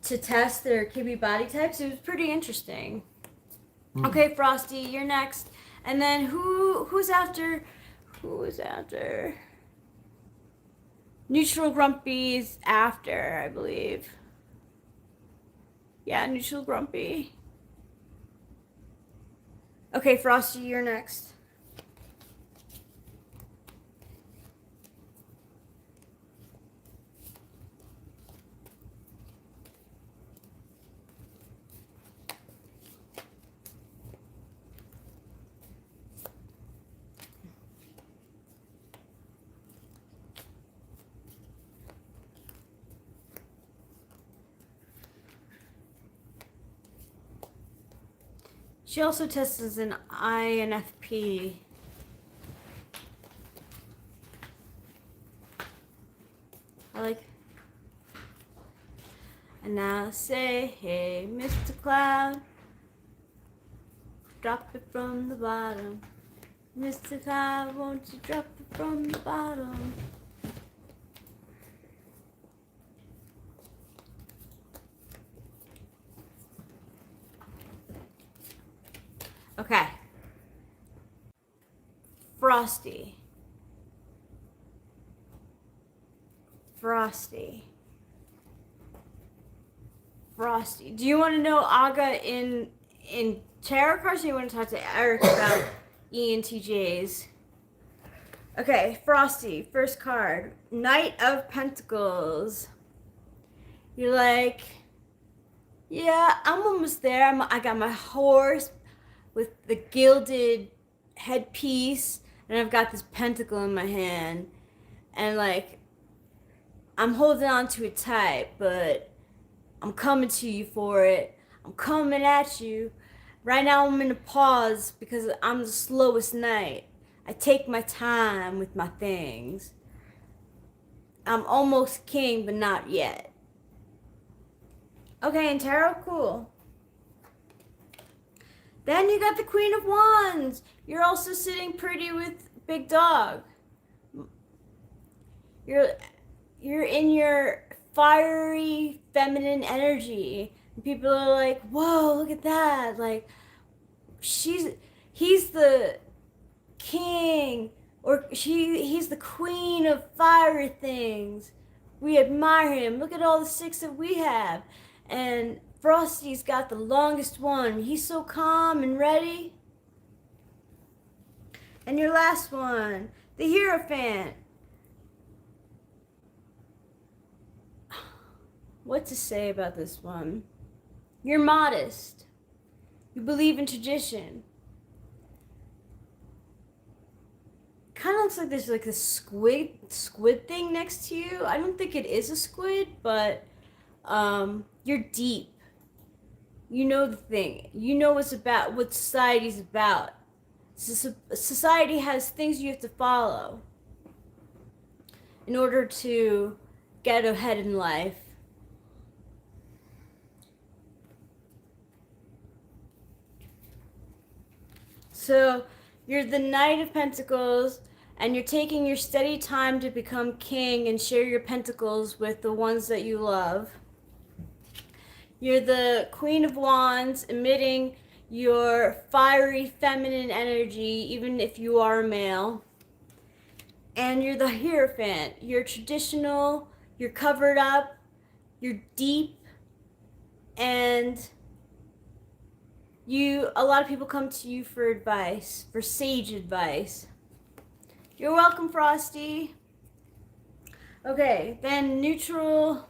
test their Kibby body types. It was pretty interesting. Okay, Frosty, you're next. And then who's after? Who is after? Neutral Grumpy's after, I believe. Yeah, Neutral Grumpy. Okay, Frosty, you're next. She also tests as an INFP. I like. And now say, hey, Mr. Cloud, drop it from the bottom. Mr. Cloud, won't you drop it from the bottom? Okay. Frosty. Frosty. Frosty. Do you want to know Aga in tarot cards, or you want to talk to Eric about ENTJs? Okay, Frosty. First card. Knight of Pentacles. You're like, yeah, I'm almost there. I got my horse with the gilded headpiece, and I've got this pentacle in my hand, and like, I'm holding on to it tight, but I'm coming to you for it. I'm coming at you. Right now I'm in a pause because I'm the slowest knight. I take my time with my things. I'm almost king, but not yet. Okay, and tarot, cool. Then you got the Queen of Wands. You're also sitting pretty with Big Dog. You're in your fiery feminine energy. And people are like, whoa, look at that. Like, he's the king, or he's the queen of fiery things. We admire him. Look at all the 6 that we have. And Frosty's got the longest one. He's so calm and ready. And your last one, the Hierophant. What to say about this one? You're modest. You believe in tradition. Kind of looks like there's like a squid thing next to you. I don't think it is a squid, but you're deep. You know the thing. You know what's about, what society's about. Society has things you have to follow in order to get ahead in life. So you're the Knight of Pentacles, and you're taking your steady time to become king and share your pentacles with the ones that you love. You're the Queen of Wands, emitting your fiery feminine energy, even if you are a male. And you're the Hierophant. You're traditional, you're covered up, you're deep, and a lot of people come to you for advice, for sage advice. You're welcome, Frosty. Okay, then neutral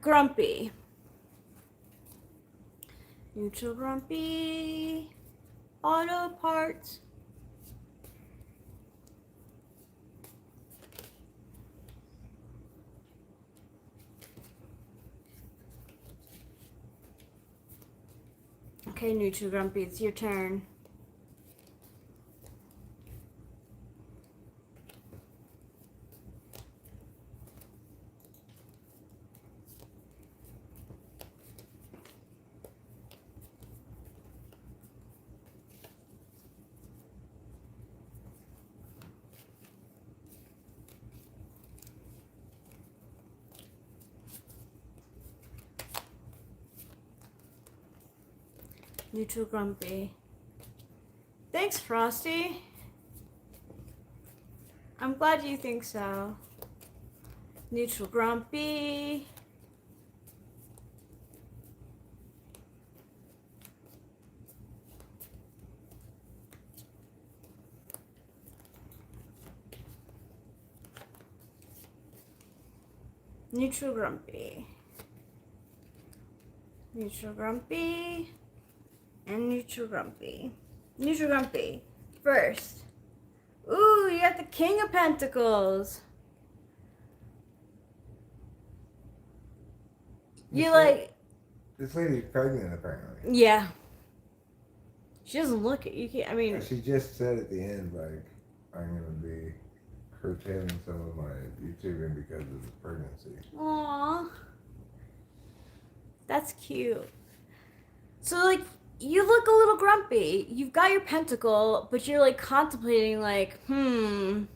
Grumpy. Neutral Grumpy. Auto parts. Okay, Neutral Grumpy, it's your turn. Neutral Grumpy. Thanks, Frosty. I'm glad you think so. Neutral Grumpy. Neutral Grumpy. Neutral Grumpy. And Neutral Grumpy. Neutral Grumpy. First. Ooh, you got the King of Pentacles. You like... This lady's pregnant, apparently. Yeah. She doesn't look it. You can't, I mean... She just said at the end, like, I'm going to be curtailing some of my YouTubing because of the pregnancy. Aww. That's cute. So, like, you look a little grumpy. You've got your pentacle, but you're, like, contemplating, like, who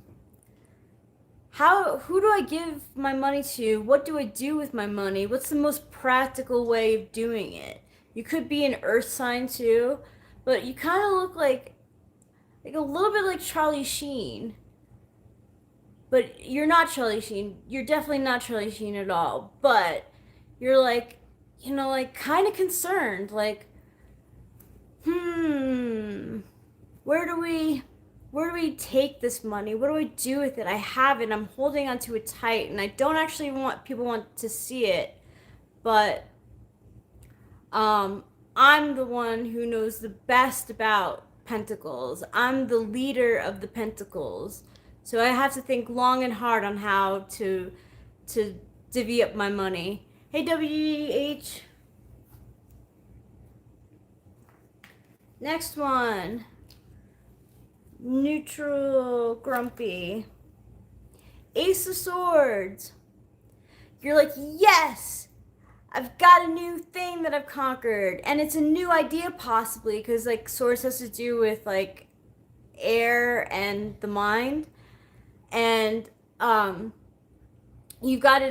do I give my money to? What do I do with my money? What's the most practical way of doing it? You could be an earth sign, too, but you kind of look like a little bit like Charlie Sheen. But you're not Charlie Sheen. You're definitely not Charlie Sheen at all. But you're like, you know, like kind of concerned. Like, where do we take this money? What do I do with it? I have it. I'm holding onto it tight, and I don't actually want people to see it. But I'm the one who knows the best about pentacles. I'm the leader of the pentacles. So I have to think long and hard on how to divvy up my money. Hey, WH. Next one. Neutral Grumpy. Ace of Swords. You're like, yes! I've got a new thing that I've conquered. And it's a new idea possibly, because like swords has to do with like air and the mind. And you've got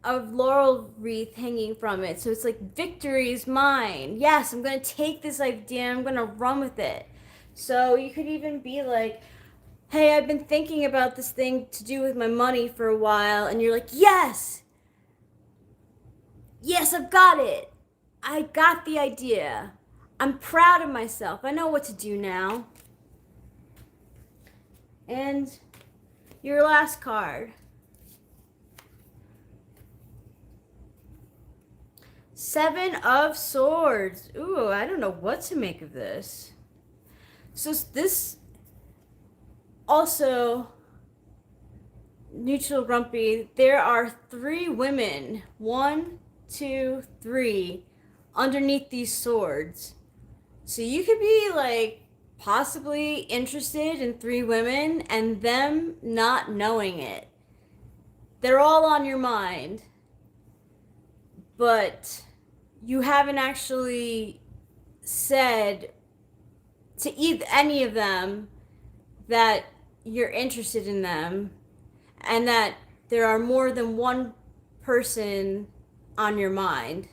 a laurel wreath hanging from it. So it's like, victory is mine. Yes, I'm going to take this idea and I'm going to run with it. So you could even be like, hey, I've been thinking about this thing to do with my money for a while. And you're like, yes! Yes, I've got it. I got the idea. I'm proud of myself. I know what to do now. And your last card. Seven of Swords. Ooh, I don't know what to make of this. So this also, Neutral Grumpy, there are 3 women. 1, 2, 3 underneath these swords. So you could be like possibly interested in 3 women and them not knowing it. They're all on your mind, but you haven't actually said to any of them that you're interested in them and that there are more than one person on your mind.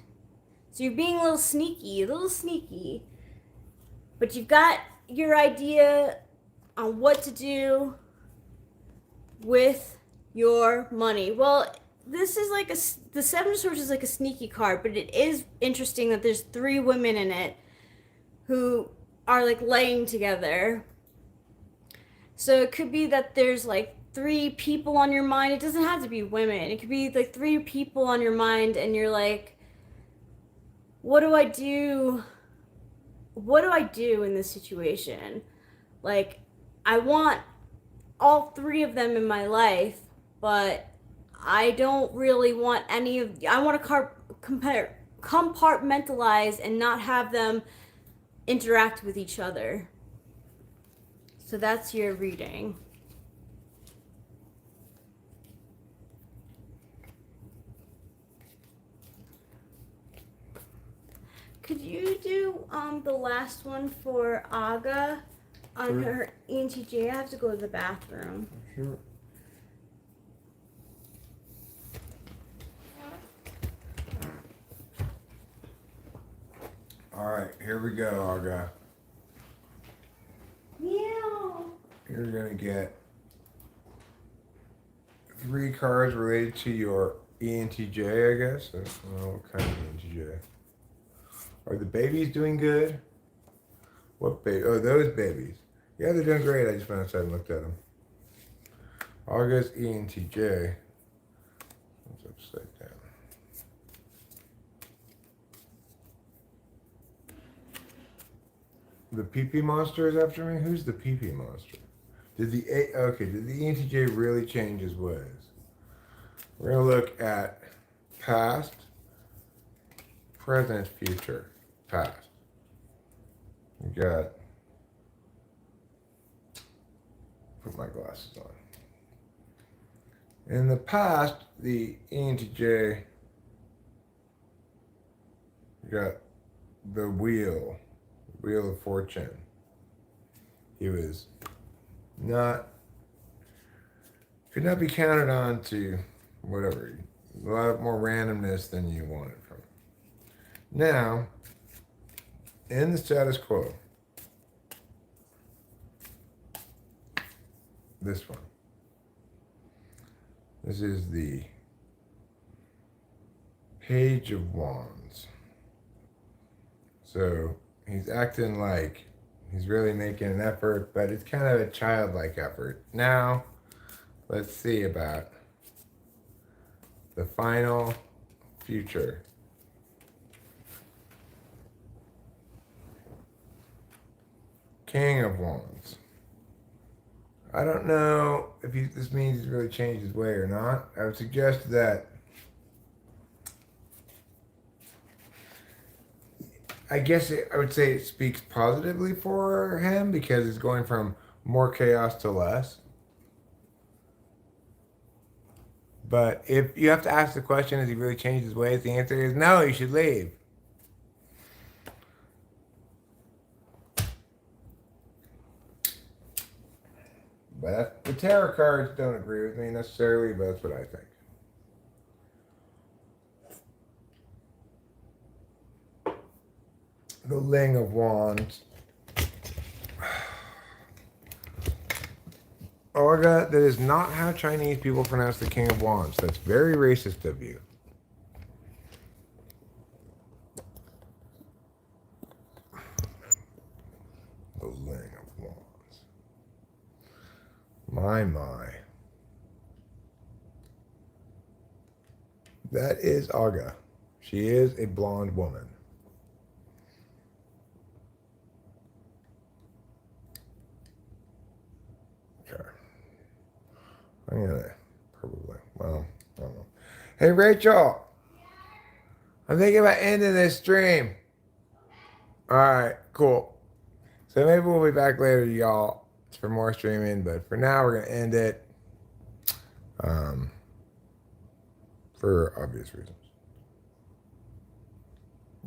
So you're being a little sneaky. But you've got your idea on what to do with your money. Well, this is like the Seven of Swords is like a sneaky card, but it is interesting that there's 3 women in it who are like laying together. So it could be that there's like 3 people on your mind. It doesn't have to be women. It could be like 3 people on your mind and you're like, what do I do? What do I do in this situation? Like, I want all 3 of them in my life, but I don't really want I want to compartmentalize and not have them interact with each other. So that's your reading. Could you do the last one for Aga on Sure. her ENTJ? I have to go to the bathroom. Sure. All right, here we go, Olga. Yeah. You're gonna get 3 cards related to your ENTJ, I guess. I don't know what kind of ENTJ. Are the babies doing good? What baby? Oh, those babies. Yeah, they're doing great. I just went outside and looked at them. August ENTJ. It's upside down. The pee-pee monster is after me? Who's the pee-pee monster? Did the ENTJ really change his ways? We're gonna look at past, present, future. Past. We got, put my glasses on. In the past, the ENTJ got the wheel of fortune. He was could not be counted on to whatever, a lot more randomness than you wanted from him. Now, in the status quo, this one. This is the Page of Wands. So he's acting like he's really making an effort, but it's kind of a childlike effort. Now, let's see about the final future. King of Wands. I don't know if this means he's really changed his way or not. I would suggest that I would say it speaks positively for him because it's going from more chaos to less. But if you have to ask the question, has he really changed his ways? The answer is no, he should leave. But the tarot cards don't agree with me necessarily, but that's what I think. The Ling of Wands. Olga, that is not how Chinese people pronounce the King of Wands. That's very racist of you. The Ling of Wands. My. That is Olga. She is a blonde woman. Okay. I'm gonna probably, well, I don't know. Hey, Rachel. I'm thinking about ending this stream. All right, cool. So maybe we'll be back later, y'all, for more streaming. But for now, we're gonna end it. For obvious reasons.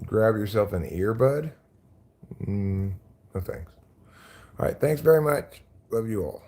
Grab yourself an earbud. No thanks. All right, thanks very much. Love you all.